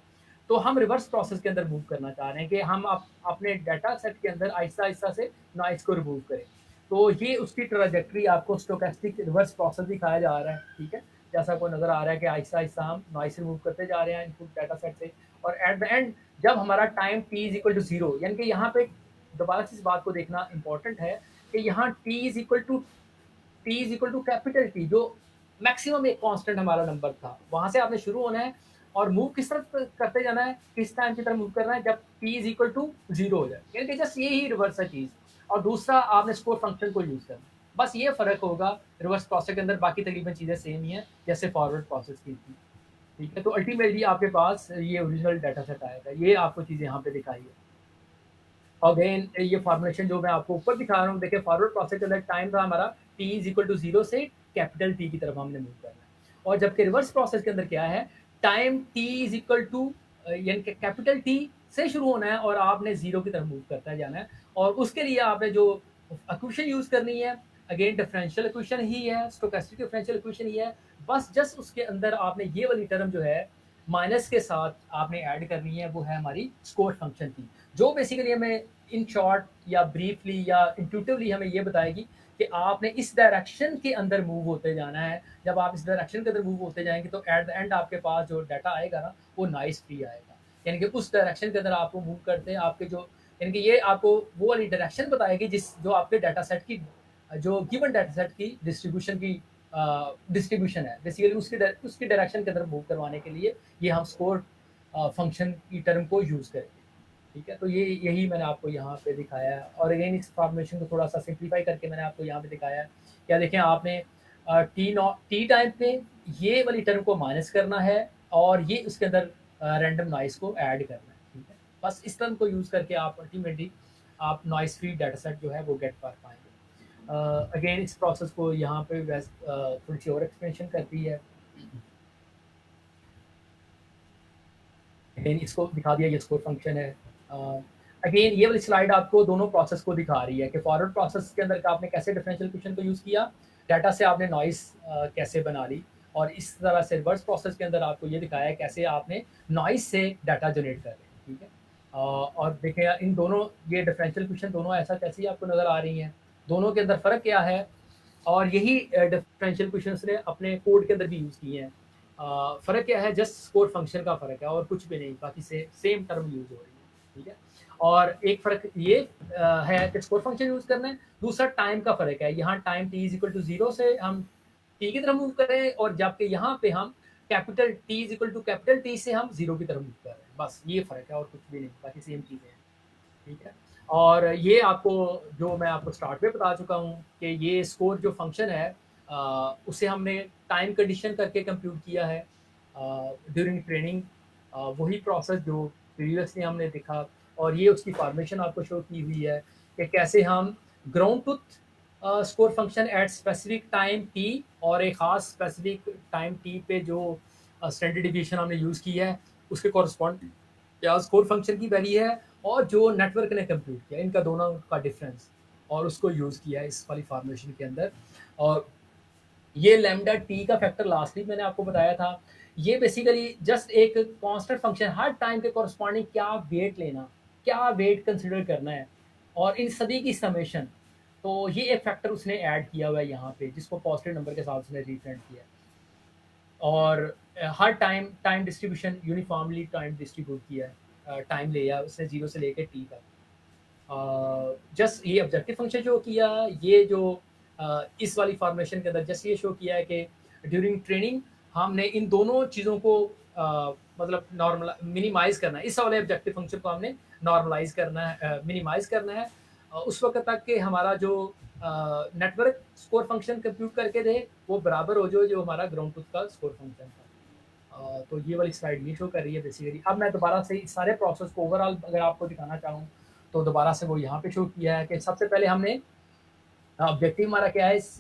Speaker 1: तो हम रिवर्स प्रोसेस के अंदर मूव करना चाह रहे हैं कि हम अपने डाटा सेट के अंदर आहिस्ता-आहिस्ता से नॉइज़ को रिमूव करें। तो ये उसकी ट्रैजेक्टरी आपको स्टोचैस्टिक रिवर्स प्रोसेस दिखाया जा रहा है, ठीक है। जैसा आपको नज़र आ रहा है कि आहिस्ता-आहिस्ता हम नॉइज़ रिमूव करते जा रहे हैं इनपुट डाटा सेट से, और एट द एंड जब हमारा time t is equal to 0, यानी कि यहाँ पे दोबारा से इस बात को देखना इम्पोर्टेंट है कि यहाँ t is equal to capital T, जो मैक्सिमम एक कांस्टेंट हमारा नंबर था, वहाँ से आपने शुरू होना है और मूव किस तरफ करते जाना है, किस टाइम की तरफ मूव करना है जब t इज़ इक्वल टू 0 हो जाए, यानी कि जस्ट यही रिवर्स है चीज़। और दूसरा आपने स्कोर फंक्शन को यूज़ करना है। बस ये फ़र्क होगा रिवर्स प्रोसेस के अंदर, बाकी तकरीबन चीज़ें सेम ही हैं जैसे फॉरवर्ड प्रोसेस की थी, ठीक है। तो अल्टीमेटली आपके पास ये ओरिजिनल डाटा सेट आएगा, ये आपको चीज़ यहाँ पे दिखाई है। अगेन ये फॉर्मुलेशन जो मैं आपको ऊपर दिखा रहा हूँ, देखिए फॉरवर्ड प्रोसेस के अंदर टाइम था हमारा t इज़ इक्वल टू 0 से कैपिटल T की तरफ हमने मूव करना है, और जबकि रिवर्स प्रोसेस के अंदर क्या है, time t is equal to यानी कि कैपिटल T से शुरू होना है और आपने 0 की तरफ मूव करता जाना है, और उसके लिए आपने जो इक्वेशन यूज़ करनी है, अगेन डिफरेंशियल इक्वेशन ही है, स्टोचैस्टिक डिफरेंशियल इक्वेशन ही है, बस जस्ट उसके अंदर आपने ये वाली टर्म जो है माइनस के साथ आपने ऐड करनी है, वो है हमारी स्कोर फंक्शन की, जो बेसिकली हमें इन शॉर्ट या ब्रीफली या इंट्यूटिवली हमें ये बताएगी कि आपने इस डायरेक्शन के अंदर मूव होते जाना है। जब आप इस डायरेक्शन के अंदर मूव होते जाएंगे तो एट द एंड आपके पास जो डाटा आएगा ना, वो नाइस फ्री आएगा, यानी कि उस डायरेक्शन के अंदर आपको मूव करते हैं आपके जो, यानी कि ये आपको वो वाली डायरेक्शन बताएगी जिस जो आपके डाटा सेट की, जो गिवन डाटा सेट की डिस्ट्रीब्यूशन की डिस्ट्रीब्यूशन है, बेसिकली उसकी डायरेक्शन के अंदर मूव करवाने के लिए ये हम स्कोर फंक्शन की टर्म को यूज़ करेंगे, ठीक है। तो ये यही मैंने आपको यहाँ पे दिखाया है, और अगेन इस फॉर्मेशन को थोड़ा सा सिंप्लीफाई करके मैंने आपको यहाँ पे दिखाया है। क्या देखें, आपने टी टाइम पे ये वाली टर्म को माइनस करना है और ये उसके अंदर रैंडम नॉइस को ऐड करना है, ठीक है। बस इस टर्म को यूज़ करके आप अल्टीमेटली आप नॉइस फ्री डाटा सेट जो है वो गेट कर पाएंगे। अगेन इस प्रोसेस को यहाँ पे थोड़ी सी और एक्सपेंशन कर दी है। अगेन इसको दिखा दिया, ये स्कोर फंक्शन है। अगेन ये वाली स्लाइड आपको दोनों प्रोसेस को दिखा रही है कि फॉरवर्ड प्रोसेस के अंदर का आपने कैसे डिफरेंशियल इक्वेशन को यूज़ किया, डाटा से आपने नॉइस कैसे बना ली, और इस तरह से रिवर्स प्रोसेस के अंदर आपको ये दिखाया है कैसे आपने नॉइस से डाटा जनरेट कर रहे हैं, ठीक है। और देखें इन दोनों ये डिफरेंशियल इक्वेशन दोनों ऐसा कैसे ही आपको नज़र आ रही हैं, दोनों के अंदर फ़र्क क्या है, और यही डिफरेंशियल इक्वेशंस ने अपने कोड के अंदर भी यूज़ किए हैं। फ़र्क क्या है, जस्ट स्कोर फंक्शन का फ़र्क है और कुछ भी नहीं, बाकी से सेम टर्म यूज़ हो रही है, ठीक है। और एक फ़र्क ये है कि स्कोर फंक्शन यूज़ करना है, दूसरा टाइम का फ़र्क है, यहाँ time t is equal to 0 से हम t की तरफ मूव कर रहे हैं, और जबकि यहाँ पे हम capital T is equal to capital T से हम 0 की तरफ मूव कर रहे हैं, बस ये फ़र्क है और कुछ भी नहीं, बाकी सेम चीज़ें हैं, ठीक है। और ये आपको जो मैं आपको स्टार्ट में बता चुका हूँ कि ये स्कोर जो फंक्शन है उसे हमने टाइम कंडीशन करके कंप्यूट किया है ड्यूरिंग ट्रेनिंग, वही प्रोसेस जो प्रीवियसली हमने देखा, और ये उसकी फॉर्मेशन आपको शो की हुई है कि कैसे हम ground truth score function at specific time T, और एक ख़ास स्पेसिफिक टाइम टी पे जो स्टैंडर्ड डिविएशन हमने यूज़ की है उसके कॉरस्पॉन्ड क्या स्कोर फंक्शन की वैल्यू है, और जो नेटवर्क ने कंप्यूट किया इनका दोनों का डिफरेंस, और उसको यूज़ किया है इस वाली फॉर्मेशन के अंदर। और ये लैम्डा टी का फैक्टर लास्ट वीक मैंने आपको बताया था, ये बेसिकली जस्ट एक कांस्टेंट फंक्शन, हर टाइम के कॉरस्पॉन्डिंग क्या वेट लेना, क्या वेट कंसिडर करना है और इन सभी की समेशन। तो ये एक फैक्टर उसने ऐड किया हुआ है यहाँ पे, जिसको पॉजिटिव नंबर के साथ उसने रिप्रेजेंट किया है। और हर time distribution uniformly time distribute किया है, टाइम लिया उसने 0 से लेके t तक। जस्ट ये ऑब्जेक्टिव फंक्शन शो किया, ये जो इस वाली फॉर्मेशन के अंदर जस्ट ये शो किया है कि ड्यूरिंग ट्रेनिंग हमने इन दोनों चीज़ों को मतलब नॉर्मल मिनिमाइज़ करना है। इस वाले ऑब्जेक्टिव फंक्शन को हमने नॉर्मलाइज़ करना है, मिनिमाइज़ करना है उस वक़्त तक कि हमारा जो नेटवर्क स्कोर फंक्शन कंप्यूट करके दे, वो बराबर हो जो हमारा ग्राउंड ट्रुथ का स्कोर फंक्शन था। तो ये वाली स्लाइड ये शो कर रही है बेसिकली। अब मैं दोबारा से इस सारे प्रोसेस को ओवरऑल अगर आपको दिखाना चाहूँ, तो दोबारा से वो यहाँ पे शो किया है कि सबसे पहले हमने ऑब्जेक्टिव हमारा क्या है इस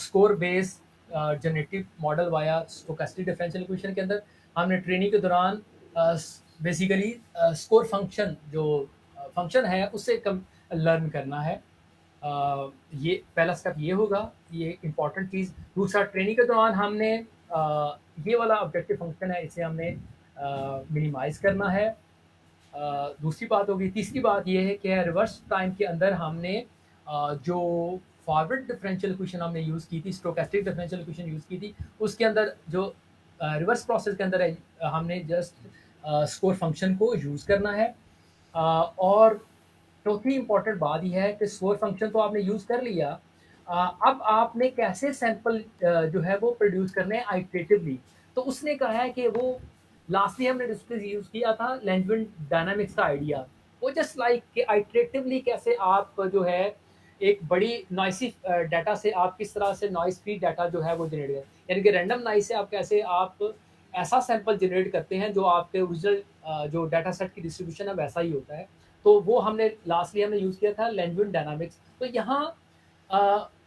Speaker 1: score based generative model via stochastic differential equation के अंदर हमने ट्रेनिंग के दौरान बेसिकली स्कोर फंक्शन जो फंक्शन है उससे कम लर्न करना है। ये पहला स्टेप ये होगा, ये इम्पोर्टेंट चीज़। दूसरा, ट्रेनिंग के दौरान हमने ये वाला ऑब्जेक्टिव फंक्शन है, इसे हमने मिनिमाइज़ करना है। दूसरी बात होगी, तीसरी बात ये है कि रिवर्स टाइम के अंदर हमने जो फॉरवर्ड डिफरेंशियल इक्वेशन हमने यूज़ की थी, स्टोकेस्टिक डिफरेंशियल इक्वेशन यूज़ की थी, उसके अंदर जो रिवर्स प्रोसेस के अंदर है, हमने जस्ट स्कोर फंक्शन को यूज़ करना है। और चौथी इम्पोर्टेंट बात ये है कि स्कोर फंक्शन तो आपने यूज़ कर लिया, अब आपने कैसे सैंपल जो है वो प्रोड्यूस करने हैं आइटरेटिवली। तो उसने कहा है कि वो लास्टली हमने डिस्कस यूज़ किया था लैंग्वेज डायनामिक्स का आइडिया। वो जस्ट लाइक कि आइटरेटिवली कैसे आप जो है एक बड़ी नॉइसी डाटा से आप किस तरह से नॉइस फ्री डाटा जो है वो जनरेट करें, यानी कि रैंडम नॉइस से आप कैसे आप ऐसा सैंपल जनरेट करते हैं जो आपके ओरिजिनल जो डाटा सेट की डिस्ट्रीब्यूशन है वैसा ही होता है। तो वो हमने लास्टली हमने यूज़ किया था लैंग्वेज डायनामिक्स। तो यहाँ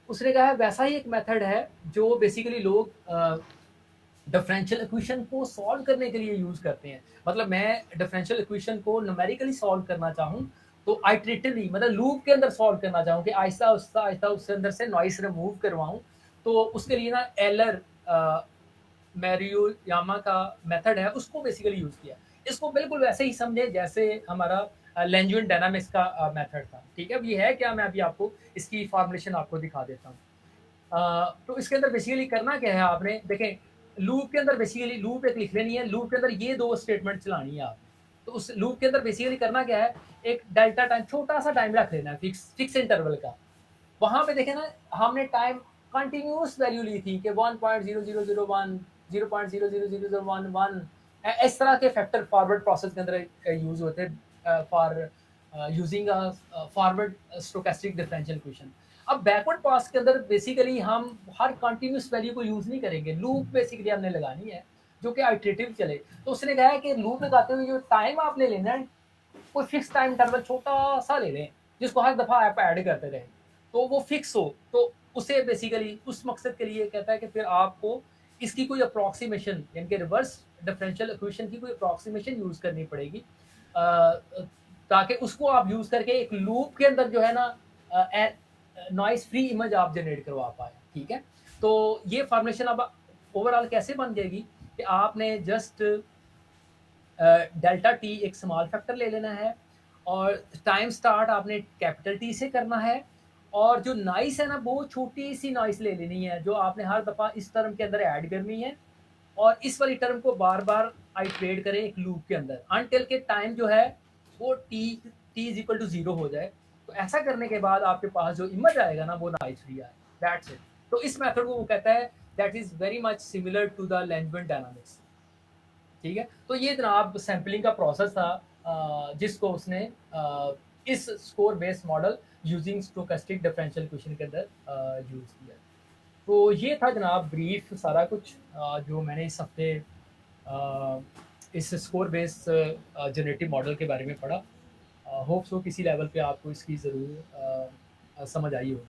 Speaker 1: उसने कहा है वैसा ही एक मेथड है जो बेसिकली लोग डिफरेंशियल इक्वेशन को सॉल्व करने के लिए यूज़ करते हैं। मतलब मैं डिफरेंशियल इक्वेशन को न्यूमेरिकली सॉल्व करना चाहूँ, तो आइटरेटिवली मतलब लूप के अंदर सॉल्व करना चाहूँ कि आहिस्ता-आहिस्ता उसके अंदर से नॉइज़ रिमूव करवाऊँ, तो उसके लिए ना एलर मैरियोयामा का मेथड है, उसको बेसिकली यूज़ किया। इसको बिल्कुल वैसे ही समझें जैसे हमारा लैंग्वेज डायनामिक्स का मेथड था। ठीक है? अब ये है क्या, मैं अभी आपको इसकी फॉर्मुलेशन आपको दिखा देता हूँ। तो इसके अंदर बेसिकली करना क्या है आपने, देखें लूप के अंदर बेसिकली लूप एक लिख लेनी है, लूप के अंदर ये 2 स्टेटमेंट चलानी है आपने। तो उस लूप के अंदर बेसिकली करना क्या है, एक डेल्टा टाइम छोटा-सा टाइम रख लेना है फिक्स इंटरवल का। वहाँ पे देखें ना, हमने टाइम कंटीन्यूअस वैल्यू ली थी कि 1.0001, 0.000011 इस तरह के फैक्टर फॉरवर्ड प्रोसेस के अंदर यूज़ होते हैं for using forward stochastic differential equation. अब बैकवर्ड पास के अंदर बेसिकली हम हर कंटीन्यूअस वैल्यू को यूज़ नहीं करेंगे, लूप बेसिकली हमने लगानी है जो कि आइटरेटिव चले। तो उसने कहा है कि लूप लगाते हुए जो टाइम आपने लेना है, कोई फिक्स टाइम इंटरवल छोटा-सा ले लें, जिसको हर दफ़ा आप ऐड करते रहें। तो वो फिक्स हो, तो उसे बेसिकली उस मकसद के लिए कहता है कि फिर आपको इसकी कोई अप्रॉक्सिमेशन यानी कि रिवर्स डिफरेंशियल इक्वेशन की कोई अप्रॉक्सिमेशन यूज़ करनी पड़ेगी। ताकि उसको आप यूज़ करके एक लूप के अंदर जो है ना नॉइज़ फ्री इमेज आप जनरेट करवा पाएँ, ठीक है? तो ये फॉर्मेशन अब ओवरऑल कैसे बन जाएगी कि आपने जस्ट डेल्टा टी एक स्मॉल फैक्टर ले लेना है और टाइम स्टार्ट आपने कैपिटल टी से करना है और जो नॉइस है ना वो छोटी सी नॉइस ले लेनी है जो आपने हर दफ़ा इस टर्म के अंदर ऐड करनी है और इस वाली टर्म को बार-बार आइटरेट करें एक लूप के अंदर अनटिल के टाइम जो है वो टी इज़ इक्वल टू 0 हो जाए। तो ऐसा करने के बाद आपके पास जो इमेज आएगा ना वो नॉइस फ्री आए, दैट्स इट। तो इस मेथड को वो कहता है that is very much similar to the Langevin dynamics. ठीक है? तो ये जनाब सैंपलिंग का प्रोसेस था जिसको उसने इस score based model using stochastic differential equation के अंदर यूज़ किया। तो ये था जनाब ब्रीफ सारा कुछ जो मैंने इस हफ्ते इस स्कोर बेस्ड जनरेटिव मॉडल के बारे में पढ़ा। होप सो किसी लेवल पे आपको इसकी ज़रूर समझ आई हो।